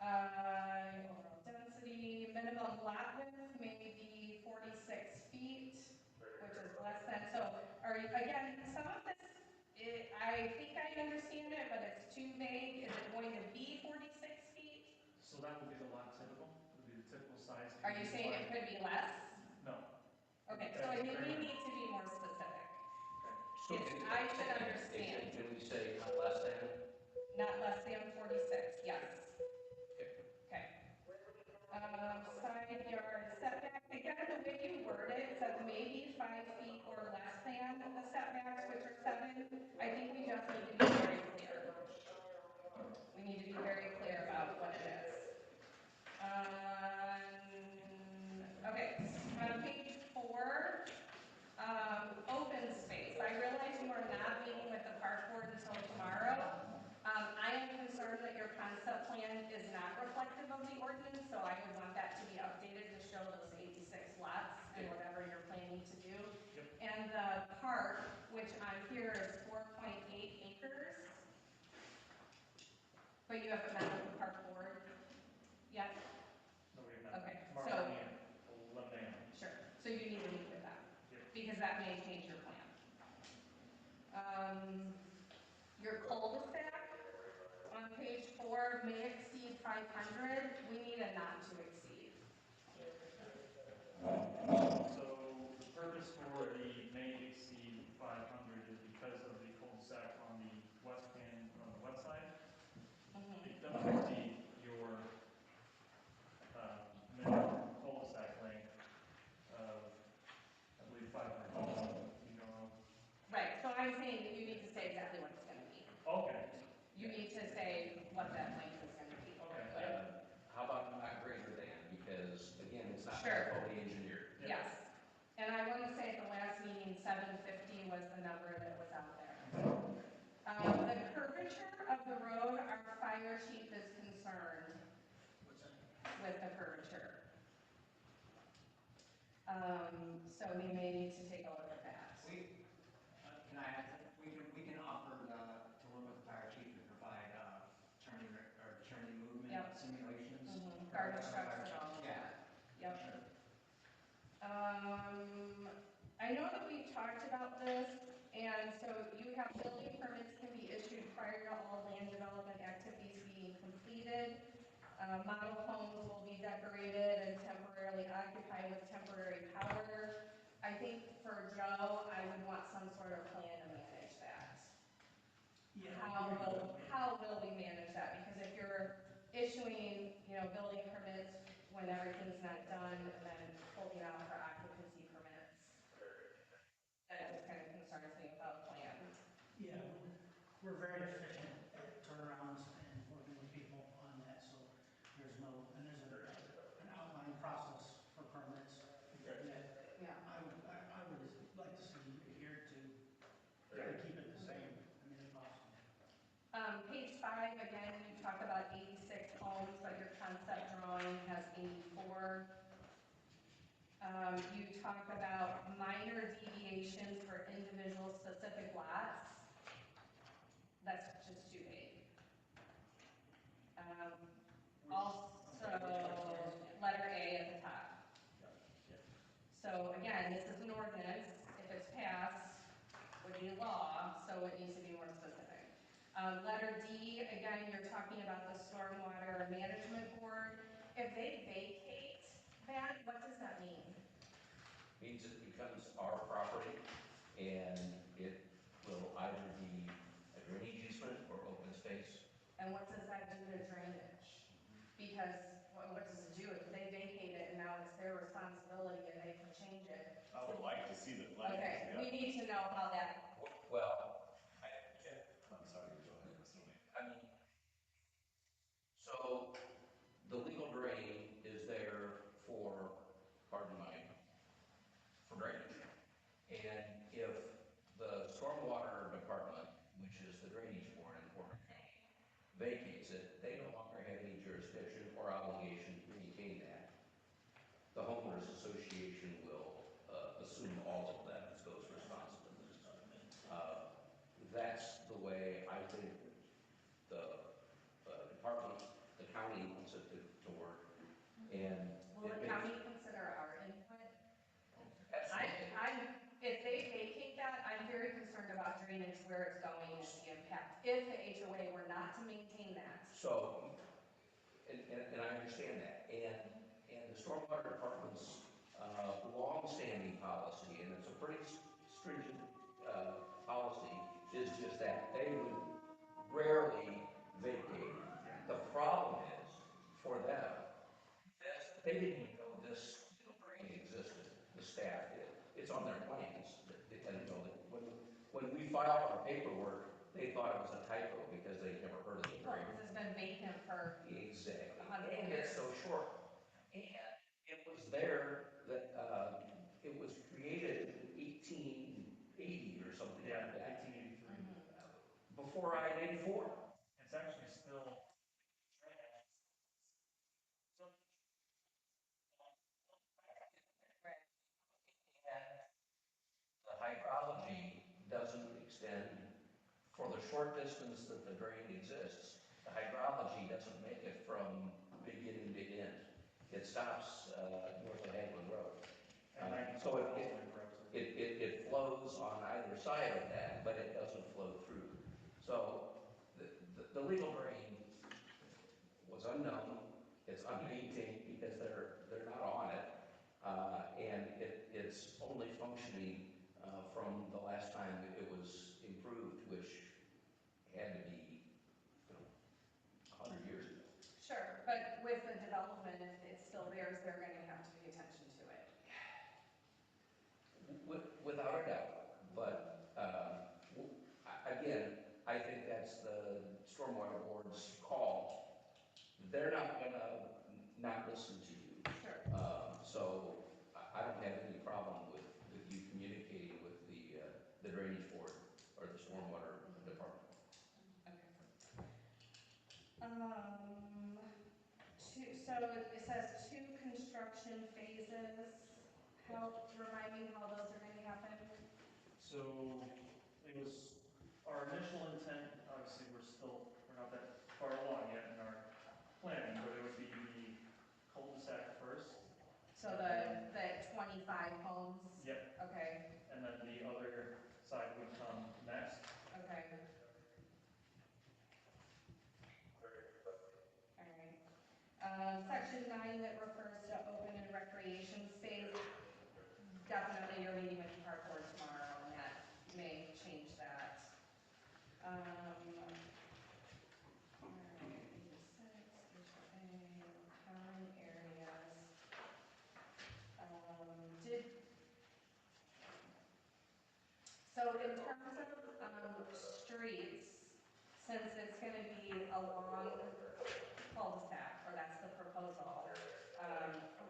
Overall density, minimum lot width may be 46 feet, which is less than. So, again, some of this, I think I understand it, but it's too vague. Is it going to be 46 feet? So that would be the lot typical, would be the typical size. Are you saying it could be less? No. Okay, so we need to be more specific. So It's, can- I should Can understand, can we say not less than? not less than 46, yes. Okay. Side yard setback, again, the way you word it says maybe 5 feet or less than the setbacks, which are 7. I think we just need to be very clear. We need to be very clear about what it is. Okay, on page 4, open space. I realize you are not meeting with the park board until tomorrow. I am concerned that your concept plan is not reflective of the ordinance, so I would want that to be updated to show those 86 lots and whatever you're planning to do. And the park, which on here is 4.8 acres, but you haven't met with the park board yet? No, we have not. Okay, Tomorrow so- morning at 11 a.m. Sure, so you need to meet with them, Yep. because that may change your plan. Your cul-de-sac on page 4 may exceed 500, we need a not to exceed. So the purpose for the may exceed 500 is because of the cul-de-sac on the west end, on the west side. It doesn't exceed your minimum cul-de-sac length of, I believe, 500 feet. You know, Right, so I'm saying that you need to say exactly what it's gonna be. okay, You need to say what that length is gonna be. okay. How about not greater than, because again, it's not Sure. fully engineered. Yes, and I want to say at the last meeting, 750 was the number that was out there. The curvature of the road, our fire chief is concerned with the curvature. So we may need to take a look at that. Can I add that? We can offer to work with the fire chief to provide turning movement Yep. simulations. Garbage trucks and all. Yeah. Yep. Sure. I know that we've talked about this, and so you have building permits can be issued prior to all land development activities being completed. Model homes will be decorated and temporarily occupied with temporary power. I think for Joe, I would want some sort of plan to manage that. Yeah. How will we manage that? Because if you're issuing, building permits when everything's not done, and then holding out for occupancy permits, that just kind of concerns me about plan. Yeah, we're very efficient at turnarounds and working with people on that, so there's an outline process for permits that Yeah. I would like to see adhered to, keep it the same, if possible. Page 5, again, you talk about 86 homes, but your concept drawing has 84. You talk about minor deviations for individual specific lots. That's just too vague. Also, letter A at the top. So again, this is an ordinance. If it's passed, would be law, so it needs to be more specific. Letter D, again, you're talking about the stormwater management board. If they vacate that, what does that mean? Means it becomes our property, and it will either be a drainage easement or open space. And what does that do to drainage? Because what does it do if they vacate it and now it's their responsibility and they can change it? I would like to see the language. Okay, yeah. we need to know how that, Well, I'm sorry, go ahead, Mr. O'Neill. I mean, so the legal drain is there for, pardon my, for drainage. And if the stormwater department, which is the drainage board in Porter County, vacates it, they no longer have any jurisdiction or obligation to maintain that. The homeowners association will assume all of that as those responsibilities. That's the way I think the department, the county wants it to work. And will the it county consider our input? absolutely. If they vacate that, I'm very concerned about drainage, where it's going and the impact. If the HOA were not to maintain that. So, and I understand that, and the stormwater department's long-standing policy, and it's a pretty stringent policy is just that, they would rarely vacate. The problem is, for them, is they didn't even know this drain existed, the staff did. It's on their plans, and you know, when we filed our paperwork, they thought it was a typo because they'd never heard of the Well, drain. this has been vacant for Exactly, 100 and it's so short. And it was there that, it was created in 1880 or something Yeah, like that, 1883. before I-84. It's actually still. The hydrology doesn't extend for the short distance that the drain exists. The hydrology doesn't make it from beginning to end. It stops north of Haglund Road. So it flows on either side of that, but it doesn't flow through. So the legal drain was unknown. It's unmaintained because they're not on it, and it's only functioning from the last time that it was improved, which had to be, 100 years ago. Sure, but with the development, if it's still theirs, they're gonna have to pay attention to it. Without a doubt, but again, I think that's the Stormwater Board's call. They're not gonna not listen to you. Sure. So I don't have any problem with you communicating with the Drainage Board or the Stormwater Department. Okay. So it says 2 construction phases. Remind me how those are gonna happen? So it was our initial intent, obviously, we're not that far along yet in our planning, but it would be the cul-de-sac first. So the 25 homes? Yep. Okay, And then the other side would come next. okay. All right. Section 9 that refers to open and recreation space, definitely you're meeting with the park board tomorrow, and that may change that. All right, common areas. So in terms of streets, since it's going to be a long cul-de-sac, or that's the proposal,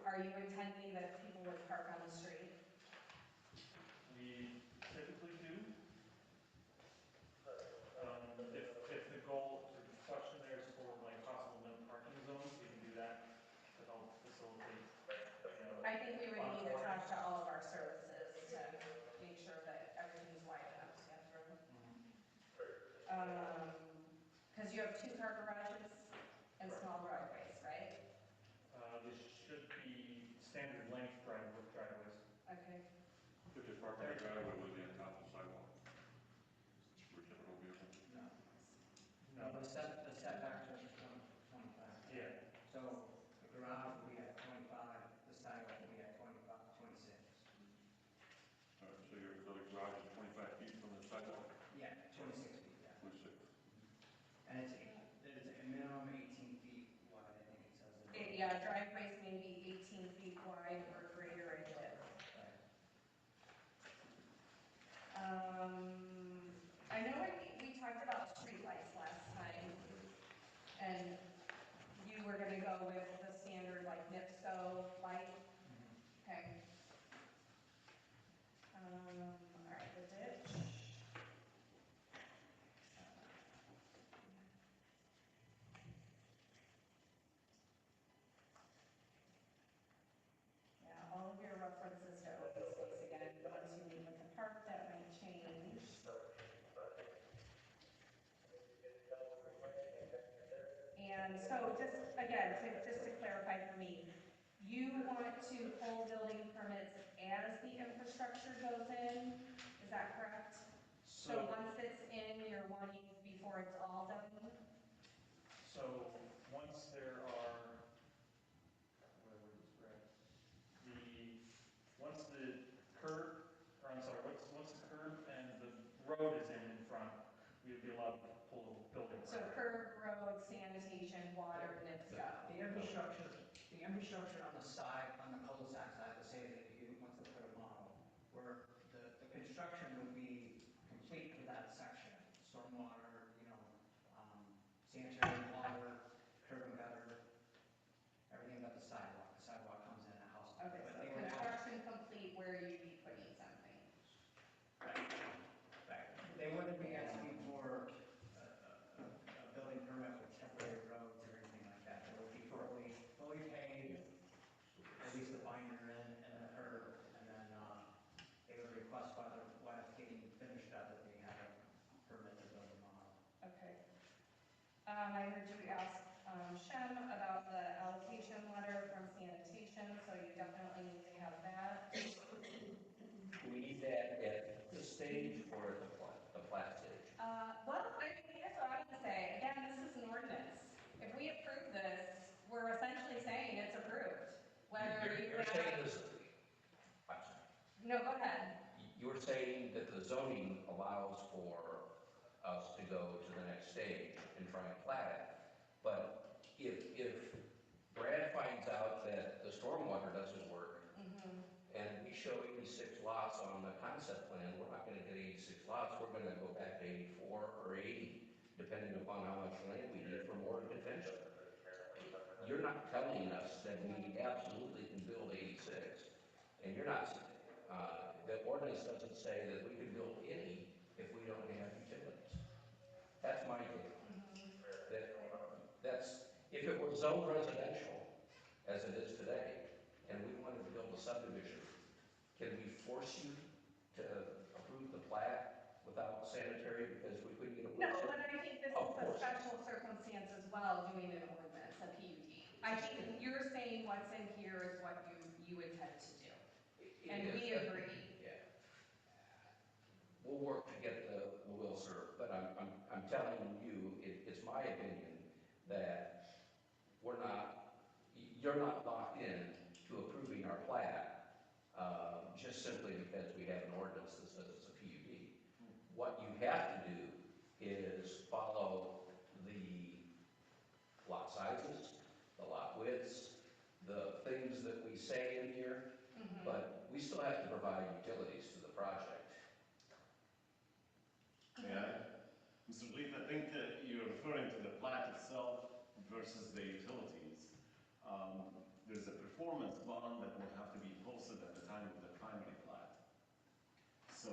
are you intending that people would park on the street? We typically do. If the goal, the question there is for like possible no parking zones, we can do that to help facilitate, I think we would need to talk to all of our services to make sure that everything's wide enough to get through. Because you have 2 car garages and small driveways, right? This should be standard length driveways. Okay. If they park in the driveway, would be on top of the sidewalk? For typical vehicles? No. No. The setbacks are 25. Yeah. So the garage will be at 25, the sidewalk will be at 26. All right, so the garage is 25 feet from the sidewalk? Yeah, 26 feet, yeah. 26. And there's a minimum 18 feet wide, I think it says. Yeah, driveways may be 18 feet wide or greater in width. I know we talked about streetlights last time, and you were gonna go with the standard like NIPSCO light. Okay. All right, the ditch. Yeah, all of your references to open space again, once you meet with the park, that might change. And so just, again, just to clarify for me, you want to pull building permits as the infrastructure goes in, is that correct? So once it's in, you're wanting before it's all done? So once there are, once the curb, or I'm sorry, once the curb and the road is in front, sanitation, water, NIPSCO. The infrastructure on the side, on the cul-de-sac side, let's say that you want to put a model, where the construction would be complete for that section. Stormwater, sanitary, water, curb and gutter, everything but the sidewalk. The sidewalk comes in a house. Okay, But so they would ask- construction complete where you'd be putting something. Right. They wouldn't be asking for a building permit with temporary roads or anything like that. It would be fully paved, at least the binder and the curb, and then they would request while it's getting finished up that they have a permit to build a model. Okay. I heard you ask Shem about the allocation letter from sanitation, so you definitely need to have that. Do we need that at this stage or at the plat stage? Well, I mean, here's what I'm gonna say. Again, this is an ordinance. If we approve this, we're essentially saying it's approved. Whether You're you saying have. this, I'm sorry. No, go ahead. You're saying that the zoning allows for us to go to the next stage and try and plat it. But if Brad finds out that the stormwater doesn't work, and we show 86 lots on the concept plan, we're not gonna get 86 lots, we're gonna go back to 84 or 80, depending upon how much land we need for more detention. You're not telling us that we absolutely can build 86, and you're not, the ordinance doesn't say that we can build any if we don't have utilities. That's my take. That's, if it were zoned residential, as it is today, and we wanted to build a subdivision, can we force you to approve the plat without sanitary because we couldn't get a? No, but I think this is Of a course. special circumstance as well, doing an ordinance, a PUD. I think you're saying what's in here is what you intend to do. And we agree. Yeah. We'll work to get the will served, but I'm telling you, it's my opinion that you're not locked in to approving our plat, just simply because we have an ordinance that says it's a PUD. What you have to do is follow the lot sizes, the lot widths, the things that we say in here, but we still have to provide utilities to the project. Yeah, Mr. Leaf, I think that you're referring to the plat itself versus the utilities. There's a performance bond that will have to be posted at the time of the primary plat. So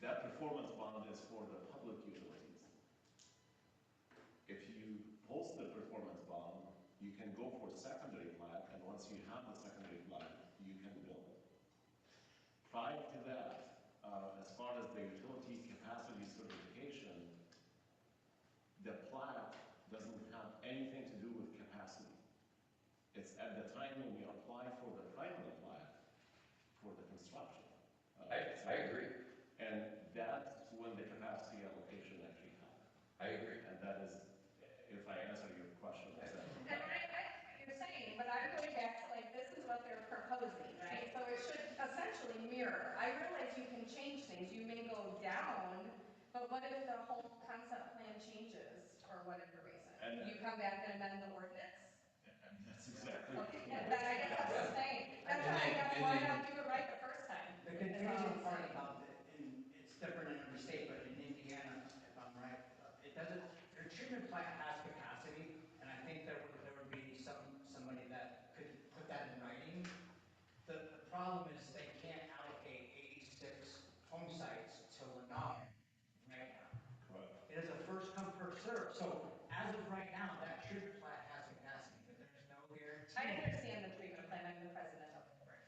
that performance bond is for the public utilities. If you post the performance bond, you can go for secondary plat, and once you have the secondary plat, you can build. Prior to that, as far as the utility capacity certification, the plat doesn't have anything to do with capacity. It's at the time when you apply for the primary plat for the construction. I agree. And that's when the capacity allocation actually happens. I agree. And that is, if I answer your question, is that. And I get what you're saying, but I'm going back to like, this is what they're proposing, right? So it should essentially mirror. I realize you can change things, you may go down, but what if the whole concept plan changes for whatever reason? And- You come back and amend the ordinance? That's exactly. Okay, and then I guess that's what I'm saying. That's why I guess why not do it right the first time? The confusing part about it, and it's different in every state, but in Indiana, if I'm right, it doesn't, your treatment plant has capacity, and I think there would be somebody that could put that in writing. The problem is they can't allocate 86 home sites to Lennar right now. Correct. It is a first come, first serve. So as of right now, that treatment plant has capacity, but there's no guarantee. I understand the treatment plan, I'm the president of the board.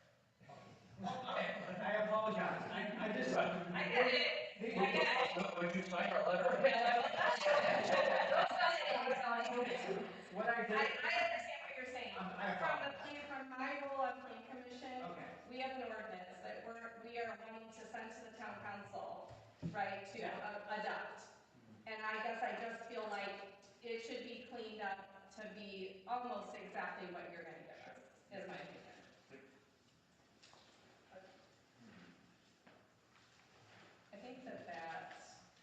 I apologize. I just. I get it. I get it. Would you sign our letter? What I did. I understand what you're saying. I From my role on plan commission, Okay. we have an ordinance that we are wanting to send to the town council, right, to adopt. And I guess I just feel like it should be cleaned up to be almost exactly what you're gonna give us, is my opinion. I think that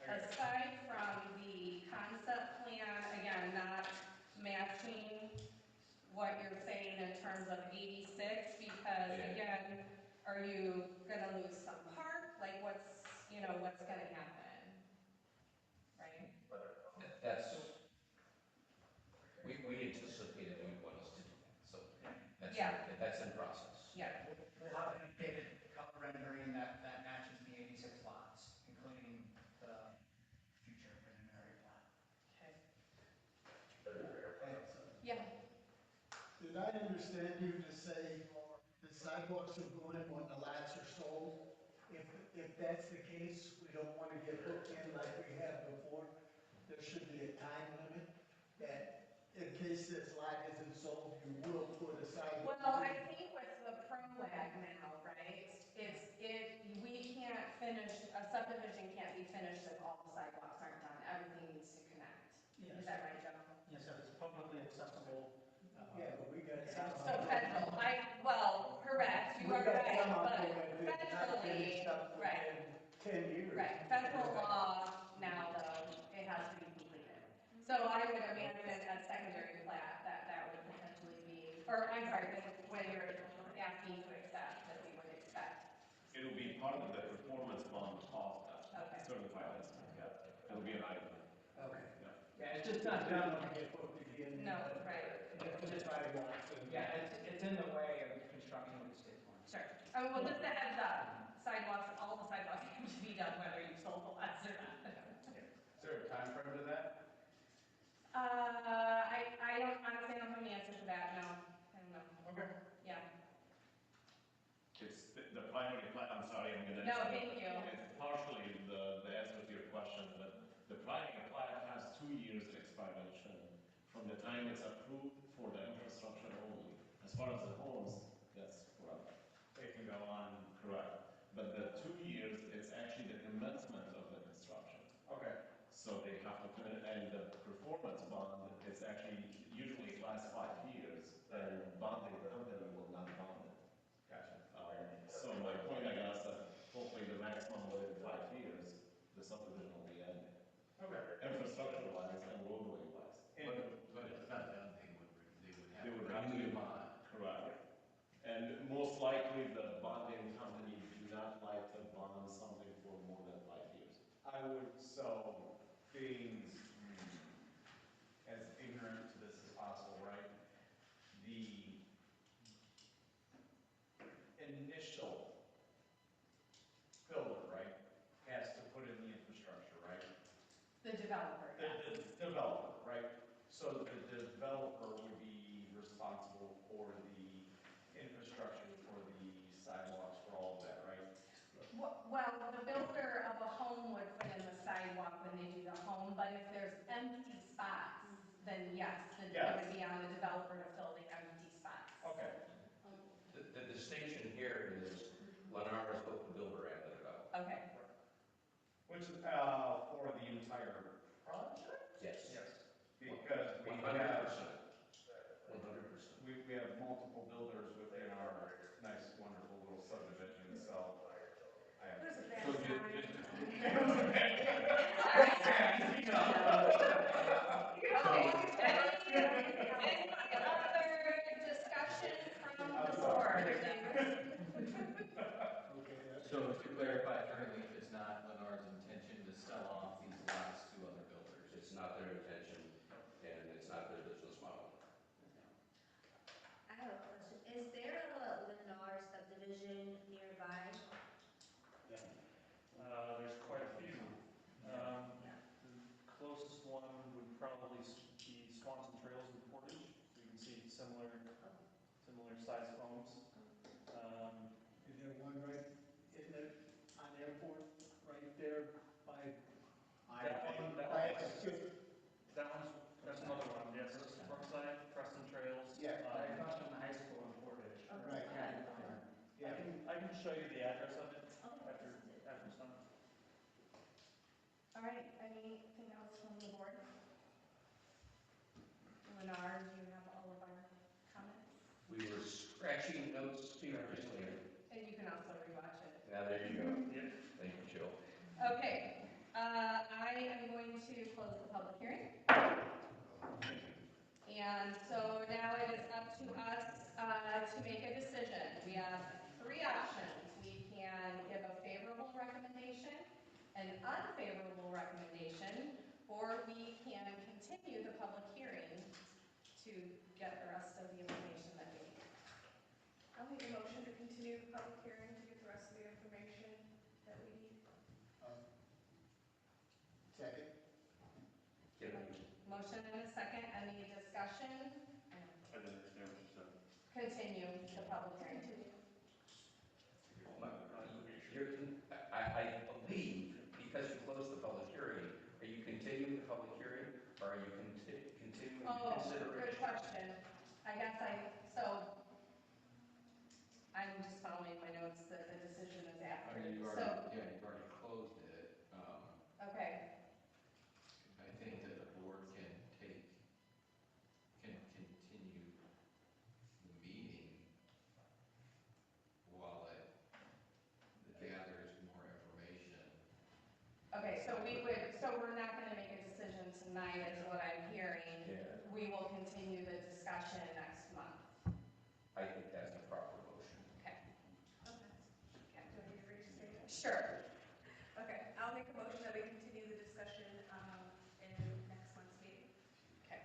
aside from the concept plan, again, not are you gonna lose some park? Like, what's, you know, what's gonna happen? Right? That's, we anticipated we'd want us to do that, so Yeah. that's in process. Yeah. We'll have an updated color rendering that matches the 86 lots, including the future preliminary plan. Okay. Yeah. Did I understand you to say the sidewalks are going when the lots are sold? If that's the case, we don't want to get hooked in like we have before. There should be a time limit that in case this lot isn't sold, you will put a sidewalk. Well, I think with the ProAg now, right, we can't finish, a subdivision can't be finished if all the sidewalks aren't done. Everything needs to connect. Is that right, Joe? Yes, if it's publicly accessible. Yeah, but we got. So federal, well, correct, you are right, but federally, right, 10 years. right, federal law now though, it has to be completed. So I would imagine a secondary plat that would potentially be, or I'm sorry, when you're asking to accept, that we would expect. It'll be part of the performance bond of that Okay. certified estimate, yeah. It'll be an item. Okay. Yeah. Yeah, it's just not done when we get hooked again. No, right, Just sidewalks. Yeah, it's in the way of construction with the state farm. sure. I mean, well, just a heads up, sidewalks, all the sidewalks have to be done whether you sold the lots or not. Is there a time frame to that? I don't, honestly, I don't have an answer to that, no, I don't know, Okay. yeah. It's the primary plat, I'm sorry, I'm gonna. No, thank you. It's partially the answer to your question, but the primary plat has 2 years expiration from the time it's approved for the infrastructure only. As far as the homes, that's correct. It can go on. Correct. But the 2 years, it's actually the commencement of the construction. Okay. So they have to finish, and the performance bond, it's actually, usually it lasts 5 years, and bonding company will not bond it. Gotcha. So my point, I guess, that hopefully the maximum within 5 years, the subdivision will be ended, Okay. infrastructure wise and roadway wise. But if it's not done, they would They would have have to to- renew the bond. Correct. And most likely, the bonding company do not like to bond something for more than 5 years. I would, so, being as ignorant to this as possible, right? The initial builder, right, has to put in the infrastructure, right? The developer, yes. The developer, right? So the developer would be responsible for the infrastructure, for the sidewalks, for all of that, right? Well, the builder of a home would put in the sidewalk when they do the home, but if there's empty spots, then yes, it would be on the developer to fill the empty spots. Okay. The distinction here is Lennar is both the builder and the developer. Okay, Which, for the entire project? Yes. Because we 100%. have, 100%. we have multiple builders within our nice, wonderful little subdivision, so I have. So just, Any other discussion from the board? So to clarify, currently, it's not Lennar's intention to sell off these lots to other builders. it's not their intention, and it's not their business model. I have a question. Is there a Lennar subdivision nearby? There's quite a few. The closest one would probably be Swanson Trails in Portage. So you can see similar sized homes. Is there one right, isn't it on airport, right there by? That's another one, yes, Brookside, Preston Trails. Yeah, Right across from the high school in Portage. Right. I can show you the address of it after it's done. All right, anything else from the board? Lennar, do you have all of our comments? We were scratching notes furiously. And you can also rewatch it. Now, there you go. Yep. Thank you, Jill. Okay, I am going to close the public hearing. And so now it is up to us to make a decision. We have 3 options. or we can continue the public hearing to get the rest of the information that we need. I'll make a motion to continue the public hearing to get the rest of the information that we need. Second? Motion and a second, any discussion? I didn't understand what you said. Continue the public hearing. I believe, because you closed the public hearing, are you continuing the public hearing, or are you continuing Oh, consideration? good question. I guess I'm just following my notes that the decision is after. You've So, already, you've already closed it. okay, I think that the board can continue the meeting while it gathers more information. okay, so we're not gonna make a decision tonight is what I'm hearing. Yeah. We will continue the discussion next month. I think that's a proper motion. Okay. Do I need to restate it? Sure. Okay, I'll make a motion that we continue the discussion in next month's meeting. Okay.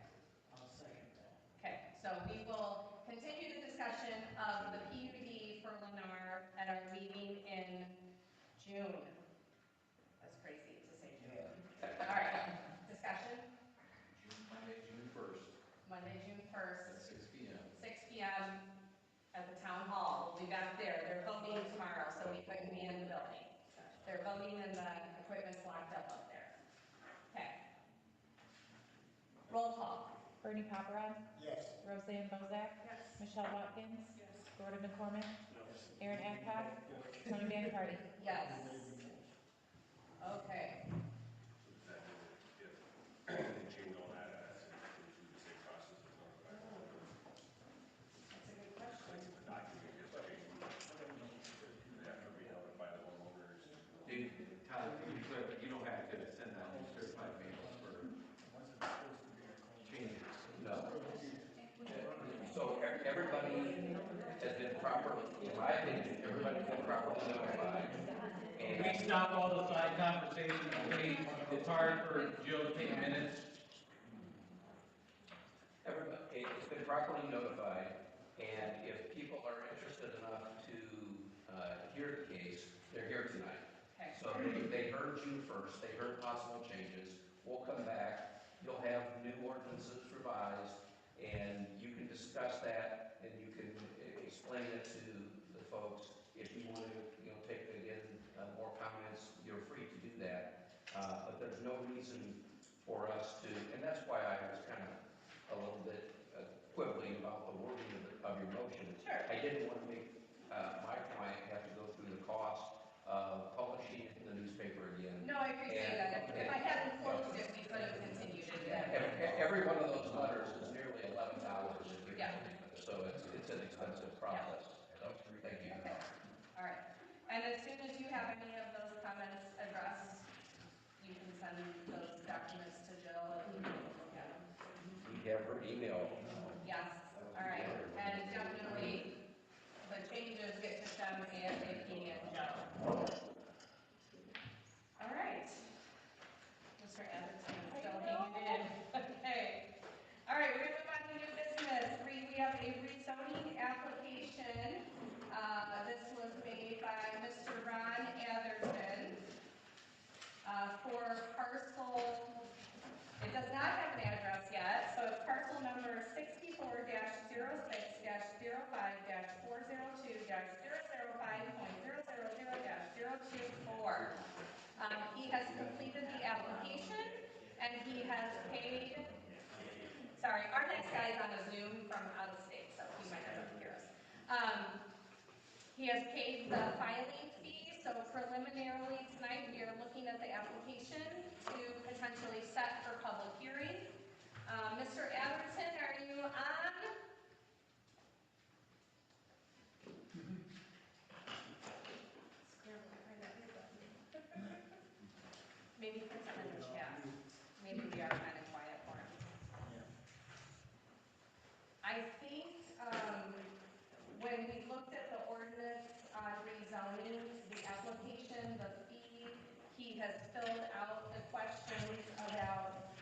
I'll second that. Okay, so we will continue the discussion of the PUD for Lennar at our meeting in June. That's crazy to say June. All right, discussion, Monday, June 1st, Monday, June at 1st, 6 p.m. 6 p.m. at the town hall. We'll be back there. They're voting tomorrow, so we couldn't be in the building. They're voting and the equipment's locked up there. Okay. Roll call. Bernie Paparad, Yes. Roseanne Bozak, Yes. Michelle Watkins, Yes. Gordon McCormick, Aaron Adcock, Tony Van Hardy. Yes. Okay. That's a good question. Tyler, to be clear, but you don't have to send out new certified mails for changes. No. So everybody has been properly, in my opinion, everybody's been properly notified. Can we stop all the side conversations, please? It's hard for Jill to take minutes. Everybody, it's been properly notified, and if people are interested enough to hear the case, they're here tonight. Okay. So they heard June 1st, they heard possible changes, we'll come back, you'll have new ordinances revised, and you can discuss that, and you can explain it to the folks. If you want to, take again, more comments, you're free to do that. But there's no reason for us to, and that's why I was kind of a little bit quibbling about the wording of your motion. Sure. I didn't want to make my client have to go through the cost of publishing it in the newspaper again. No, I appreciate that. If I hadn't closed it, we could have continued it. Every one of those letters is nearly $11 if you're Yeah. so it's an expensive process. So, thank you. Okay. All right. And as soon as you have any of those comments addressed, you can send those documents to Jill and we can look at them. We have her email. Yes, all right. And definitely, the changes get to them ASAP and Jill. All right. Mr. Anderson is still hanging in. Okay. All right, we're gonna move on to new business. We have a rezoning application. This was made by Mr. Ron Atherton for parcel, it does not have an address yet, so it's parcel number 64-06-402-005.000.024. He has completed the application and he has paid, sorry, our next guy is on a Zoom from out of state, so he might not hear us. He has paid the filing fee, so preliminarily tonight, we are looking at the application to potentially set for public hearing. Mr. Atherton, are you on? Maybe put some in the chat. Maybe we are kind of quiet for him. I think, when we looked at the ordinance on rezoning, the application, the fee, he has filled out the questions about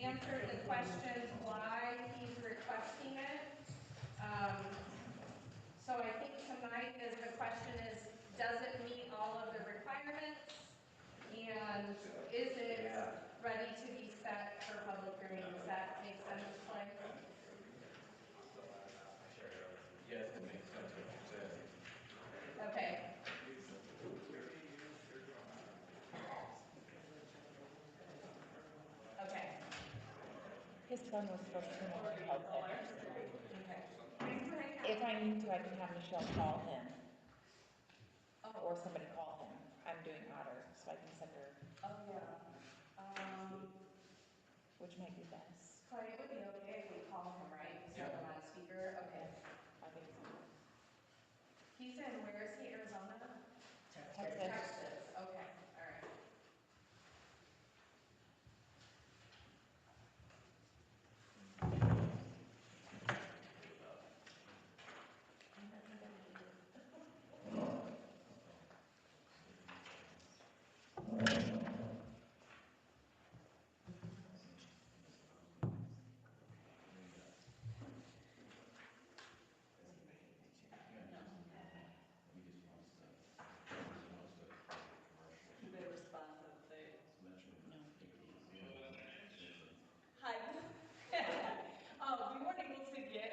answered the questions why he's requesting it. So I think tonight the question is, does it meet all of the requirements? And is it ready to be set for public hearing? Does that make sense, Clay? Yes, it makes sense what you said. Okay. Okay. His phone was supposed to come on and help him. Okay. If I need to, I can have Michelle call him. Or somebody call him. I'm doing Otter, so I can send her, Oh, yeah. which might be best. Clay, it would be okay if we call him, right? Set him on speaker? Okay. I think so. He's in, where is he, Arizona? Texas. Texas, okay, all right. Do they respond to the thing? Hi. We weren't able to get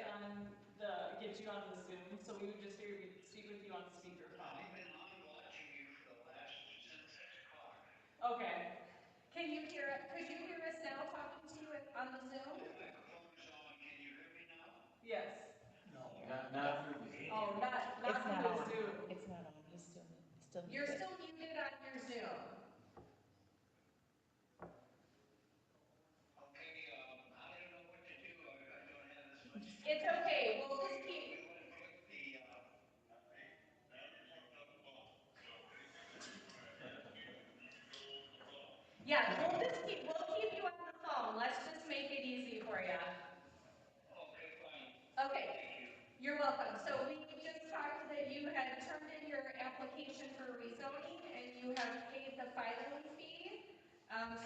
you on the Zoom, so we would just speak with you on speakerphone. I've been on watching you for the last, since 6 o'clock. Okay. Could you hear us now talking to you on the Zoom? The microphone is on, can you hear me now? Yes. Not through the Zoom. Oh, not It's not through on. the Zoom. It's not on. He's still You're muted. still muted on your Zoom. Okay, I don't know what to do, I don't have this much. It's okay, we'll just keep, We want to put the, yeah, we'll keep you on the phone. Let's just make it easy for you. okay, fine. Okay, Thank you. you're welcome. So we just talked that you had turned in your application for rezoning and you have paid the filing fee.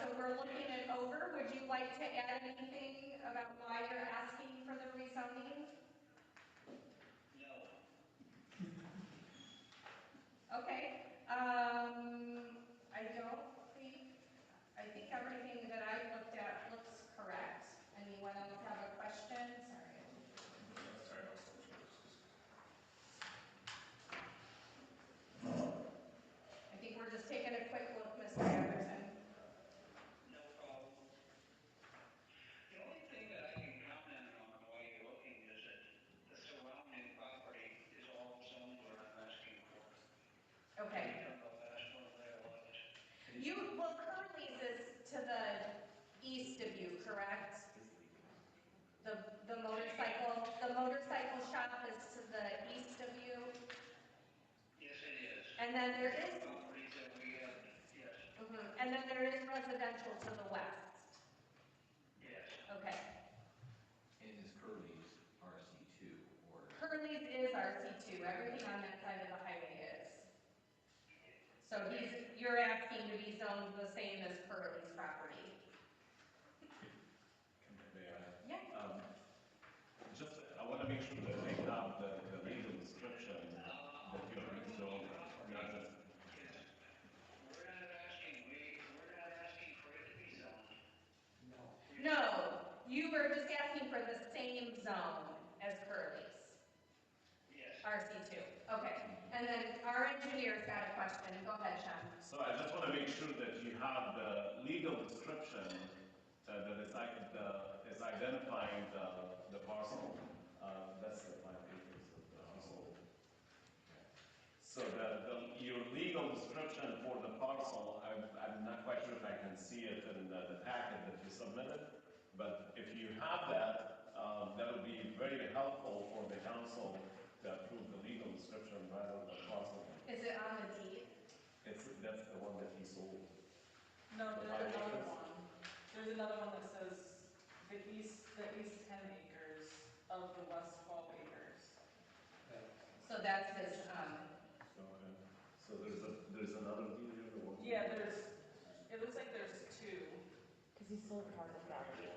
So we're looking it over. Would you like to add anything about why you're asking for the rezoning? No. Okay, I think everything that I looked at looks correct. Anyone else have a question? Sorry. I think we're just taking a quick look, Mr. Anderson. No problem. The only thing that I can comment on while you're looking is that the surrounding property is all zoned what I'm asking for. Okay. On the last one that I looked. Curly's is to the east of you, correct? The motorcycle shop is to the east of you? Yes, it is. And then there is, Properties that we have, yes, and then there is residential to the west. yes. Okay. And is Curly's RC2 or? Curly's is RC2, everything on that side of the highway is. So you're asking to be zoned the same as Curly's property? May I? Yeah. Just, I want to make sure that they have the legal description that you're rezoning, not just. We're not asking for it to be zoned. No, you were just asking for the same zone as Curly's, Yes. RC2. Okay, and then our engineer's got a question. Go ahead, Sean. So I just want to make sure that you have the legal description that is like is identifying the parcel. That's the 5 acres of the parcel. So your legal description for the parcel, I'm not quite sure if I can see it in the packet that you submitted, but if you have that, that would be very helpful for the council to approve the legal description rather than the parcel. Is it on the deed? That's the one that he sold. No, The there's 5 another acres? one. There's another one that says the east 10 acres of the west 12 acres. So that's his, Okay. So there's another deed here, the one? Yeah, it looks like there's two. Because Because he sold part of that deal.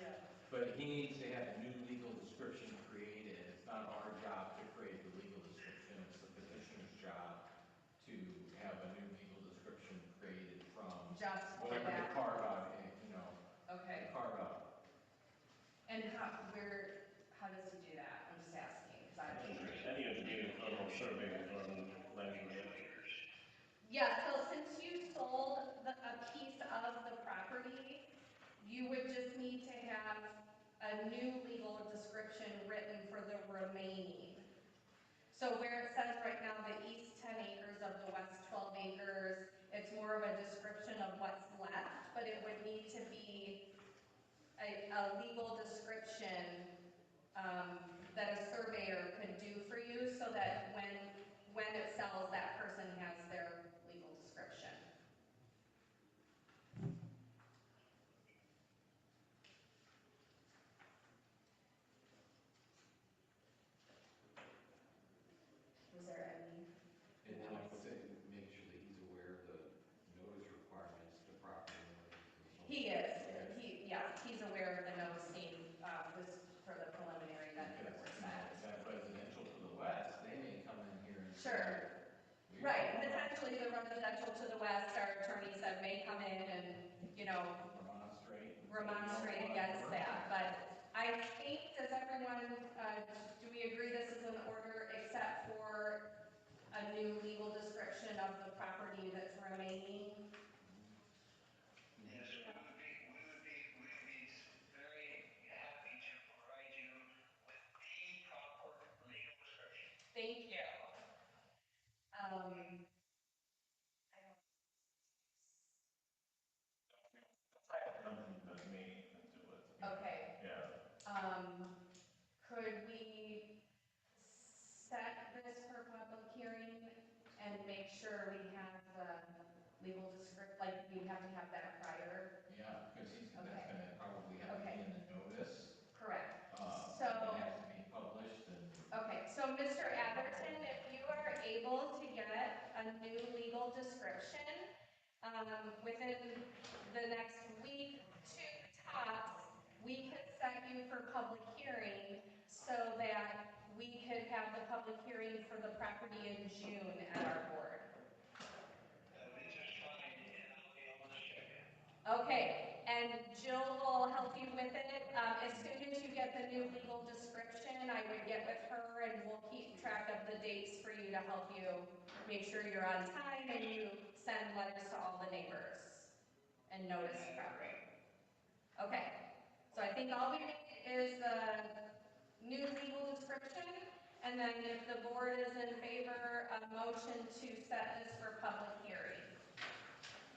Yeah. But he needs to have a new legal description created. It's not our job to create the legal description, it's the petitioner's job to have a new legal description created from Just for whatever the that. carve out, Okay, carve out. and how does he do that? I'm just asking, because I don't. Any engineering firm or surveying firm, land surveyor. Yeah, so since you sold a piece of the property, you would just need to have a new legal description written for the remaining. So where it says right now, the east 10 acres of the west 12 acres, it's more of a description of what's left, but it would need to be a legal description that a surveyor could do for you so that when it sells, that person has their legal description. Was there any? And then I would say, make sure that he's aware of the notice requirements, the property notice. He is, he's aware of the noticing, this for the preliminary that Because was now, set. that residential to the west, they may come in here and. Sure. say, Right, potentially the residential to the west, our attorney said may come in and, remonstrate against that, but I think, does everyone, do we agree this is an order except for a new legal description of the property that's remaining? Yes, we would be very happy to provide you with the proper legal description. Thank you. Okay. Yeah. Could we set this for public hearing and make sure we have the legal description, like we have to have that prior? Yeah, because that's Okay. gonna probably have to be in the notice. Correct. It has to be published and. Okay, so Mr. Atherton, if you are able to get a new legal description, within the next week, 2 tops, we could set you for public hearing so that we could have the public hearing for the property in June at our board. We just tried and I'll be able to check it. Okay, and Jill will help you with it. As soon as you get the new legal description, I would get with her and we'll keep track of the dates for you to help you make sure you're on time and you send letters to all the neighbors and notice properly. Okay, so I think all we need is the new legal description, and then if the board is in favor, a motion to set this for public hearing.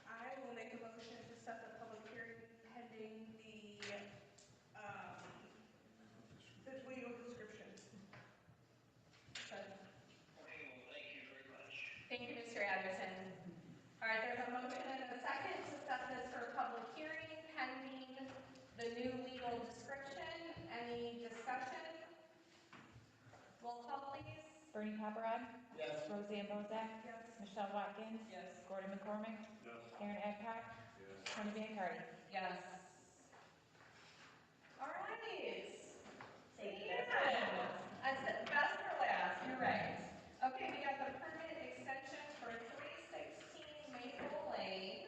I will make a motion to set the public hearing pending the legal description. Sure. Okay, well, thank you very much. Thank you, Mr. Anderson. All right, there's a motion and a second to set this for public hearing pending the new legal description. Any discussion? Roll call, please. Bernie Pepperad? Yes. Roseanne Bozak? Yes. Michelle Watkins? Yes. Gordon McCormick? Yes. Aaron Eckhart? Yes. Tony Van Cardy? Yes. All right. Save the best for Dan. I said best for last, you're right. Okay, we got the permit extension for 316 Maple Lane.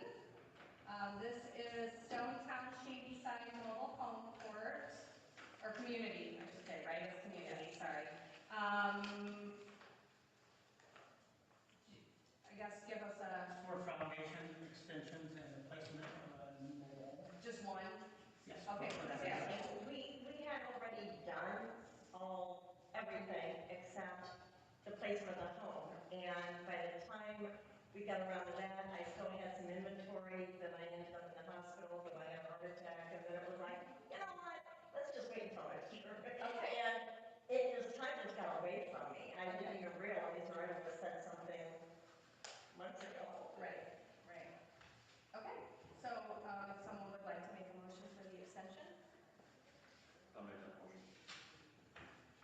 This is Stonetown Shadyside Mobile Home Court, or community, I should say, right? It's community, sorry. I guess give us a, For foundation extensions and replacement of a new wall. just one? Yes. Okay, Yeah, we had already done everything except the placement of the home. And by the time we got around to that, I still had some inventory, then I ended up in the hospital, then I had a heart attack, and then it was like, you know what, let's just wait until next year. Okay. And time just got away from me. I didn't even realize, or I would have said something months ago. Right, right. Okay, so, if someone would like to make a motion for the extension? I'll make that motion.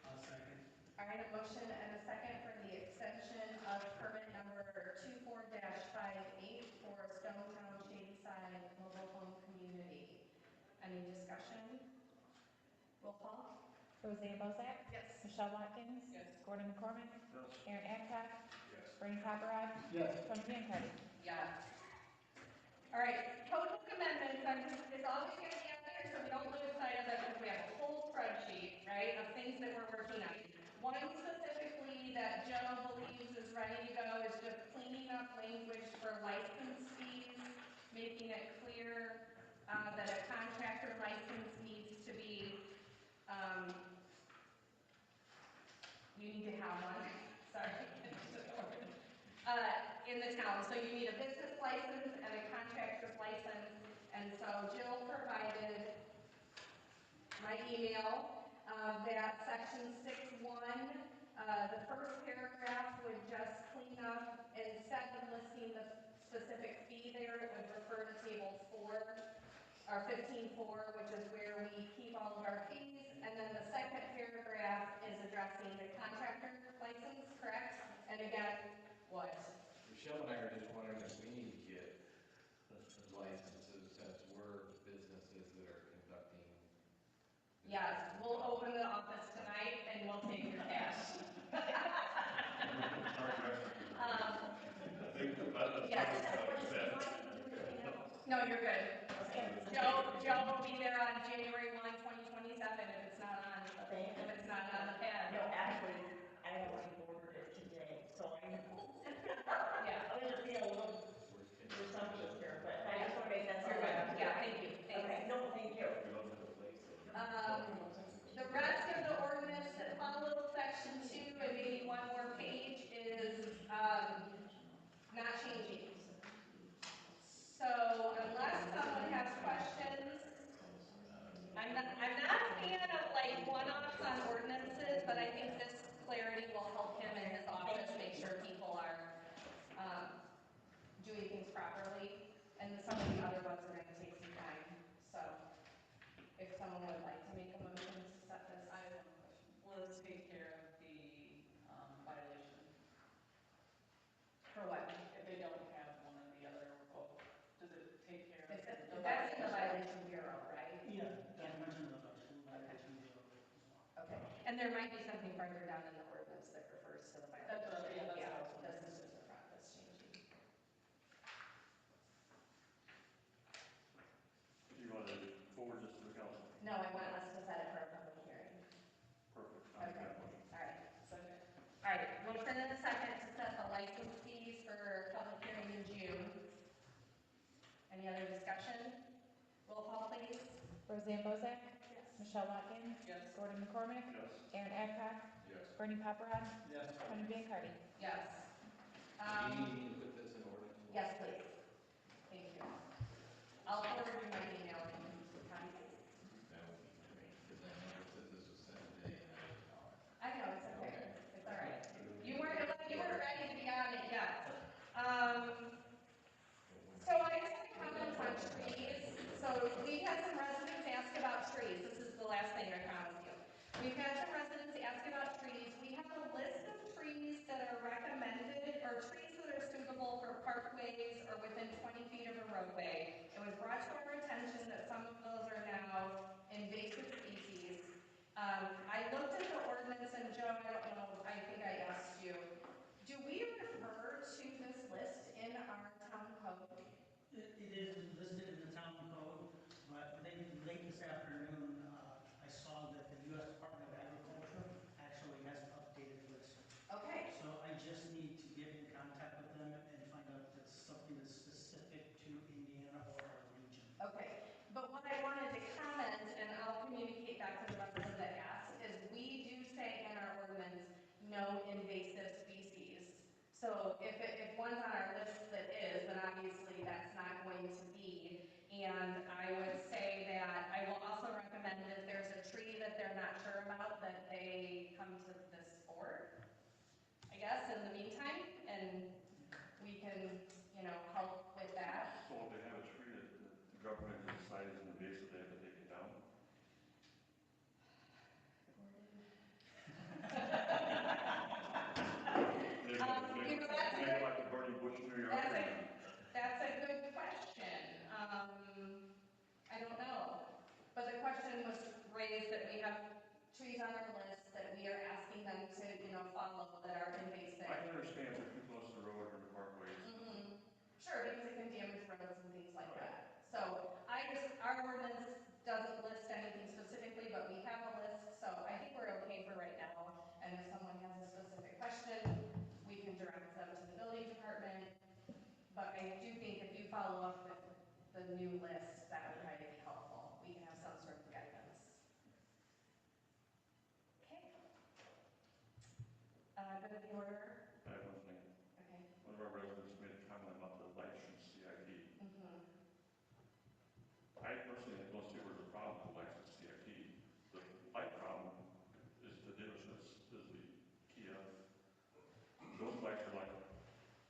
I'll second. All right, a motion and a second for the extension of permit number 24-58 for Stonetown Shadyside Roseanne Bozak? Yes. Michelle Watkins? Yes. Gordon McCormick? Yes. Aaron Eckhart? Yes. Bernie Copperhead? Yes. Tony Giancardi? Yes. All right, code book amendments, it's always gonna be up there, so we don't lose sight of it, because we have a whole spreadsheet, right, of things that we're working on. One specifically that Joe believes is ready to go is just cleaning up language for license fees, making it clear, that a contractor license needs to be, you need to have one, sorry. In the town, so you need a business license and a contractor's license, and so Jill provided my email, that section 6.1, the first paragraph would just clean up, instead of listing the specific fee there, it would refer to table 4, or 15.4, which is where we keep all of our fees, and then the second paragraph is addressing the contractor license, correct? And again, what? Michelle and I are just wondering if we need to get licenses since we're businesses that are conducting. Yes, we'll open the office tonight and we'll take your cash. Yes. No, you're good. Joe will be there on January 1, 2027 if it's not on, if it's not on the pad. No, actually, I already ordered it today, so I know. Yeah. I'm gonna be a little presumptuous here, but I just wanna make that. You're good. Yeah, thank you. Thanks. Okay, no, thank you. The rest of the ordinance that follows section 2 and maybe one more page is, not changing. So unless someone has questions, I'm not a fan of like one-offs on ordinances, but I think this clarity will help him in his office make sure people are, doing things properly. And some of the other ones are gonna take some time, so if someone would like to make a motion to set this. I have one question. Will this take care of the violation? For what? If they don't have one or the other or both, does it take care of? That's in the violation bureau, right? Yeah, that mentioned the violation bureau as well. Okay, and there might be something further down in the ordinance that refers to the violation. That's what- yeah, that's what I was This wondering. is just a practice changing. Do you want to forward this to the council? No, I want us to set it for a public hearing. Perfect. Okay, all right, so, all right, motion and a second to set the license fees for public hearing in June. Any other discussion? Roll call, please. Roseanne Bozak? Yes. Michelle Watkins? Yes. Gordon McCormick? Yes. Aaron Eckhart? Yes. Bernie Copperhead? Yes. Tony Giancardi? Yes. Do you need me to put this in order? Yes, please. Thank you. I'll forward you my email and copy paste. That would be great, because I noticed that this was sent today and I was not. I know, it's okay. It's all right. You weren't ready to be on it yet. So I just want to comment on trees. So we've had some residents ask about trees. This is the last thing I promise you. We've had some residents ask about trees. We have a list of trees that are recommended, or trees that are suitable for parkways or within 20 feet of a roadway. It was brought to our attention that some of those are now invasive species. I looked at the ordinance, and Joe, I don't know, I think I asked you, do we refer to this list in our town code? It is listed in the town code, but late this afternoon, I saw that the U.S. Department of Agriculture actually has an updated list. Okay, So I just need to get in contact with them and find out if it's something that's specific to Indiana or our region. issues on our list that we are asking them to, follow that are invasive. I can understand if they're too close to the road or the parkways. Sure, because it can damage roads and things like that. So our ordinance doesn't list anything specifically, but we have a list, so I think we're okay for right now. And if someone has a specific question, we can direct them to the building department. But I do think if you follow up with the new list, that would probably be helpful. We can have some sort of guidance. Okay. Good of the order. I have one thing. Okay. One of our residents made a comment about the lights from CIP. I personally think those two were the problem with the lights at CIP. The light problem is the dealerships, is the Kia. Those lights are like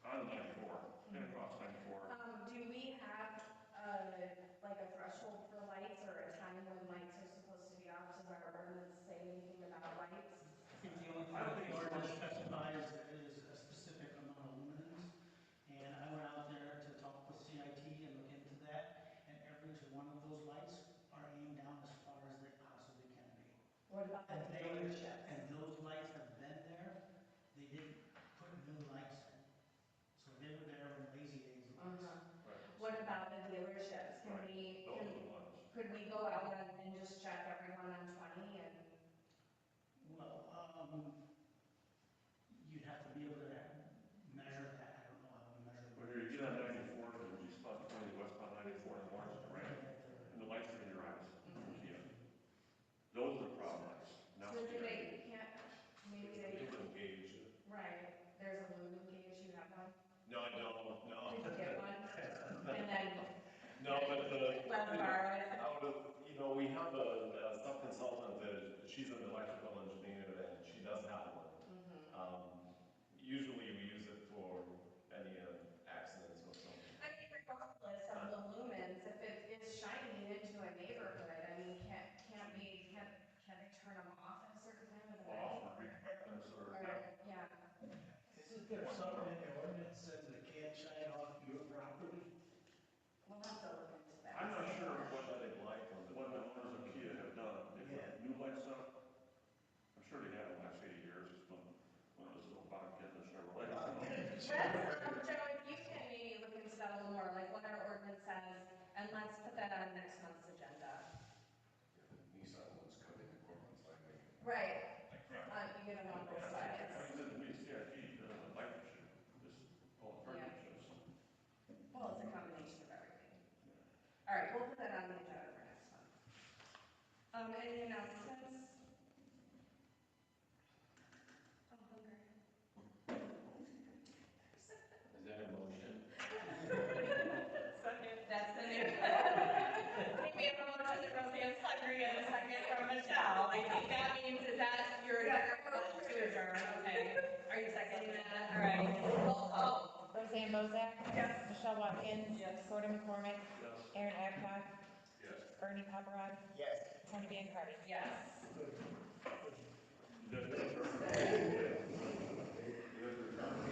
on 94, and across 94. Do we have like a threshold for lights or a time when lights are supposed to be off? Does our ordinance say anything about lights? I think the only thing the ordinance specifies is a specific amount of lumens. And I went out there to talk with CIT and look into that, and every one of those lights are aimed down as far as they possibly can be. What about the dealerships? And those lights have been there, they didn't put new lights in. So they were there when Lazy Days was. What about the dealerships? Could we go out and just check everyone on 20 and? Well, you'd have to be able to measure that. I don't know how to measure. When you get on 94, and you spot 20 westbound 94 in the morning, it's red, and the lights are in your eyes. Kia. Those are the problem lights. Not So CIP. they can't, maybe they. It would engage it. Right, there's a lumen gauge, you have one? No, I don't, no. Did you get one? And then. No, but Let's borrow it. we have a sub-consultant that, she's an electrical engineer and she does have one. Usually we use it for any accidents or something. I mean, regardless of the lumens, if it is shining into a neighborhood, I mean, can they turn them off at a certain time of the night? Off or requirements or. Yeah. Isn't there something in the ordinance that says they can't shine off your property? We'll have to look into that. I'm not sure what the owners of Kia have done. They put new lights up. I'm sure they have in the last 80 years. It's been one of those little Bobcat and Chevrolet. Joe, if you can maybe look into that a little more, like what our ordinance says, and let's put that on next month's agenda. Nissan ones come in the corners like me. Right. You get them on both sides. I mean, to me, CIP, the light should just pull the Yeah. purchase. Well, it's a combination of everything. All right, we'll put that on the agenda for next month. Any announcements? Oh, hunger. Is that a motion? Second, that's the new. I think we have a motion that Roseanne's hungry and a second from Michelle. I think that means is that your motion to adjourn, okay. Are you seconding that? All right. Roll call. Roseanne Bozak? Yes. Michelle Watkins? Yes. Gordon McCormick? Yes. Aaron Adcock? Yes. Bernie Pepperod? Yes. Tony Van Cardy? Yes.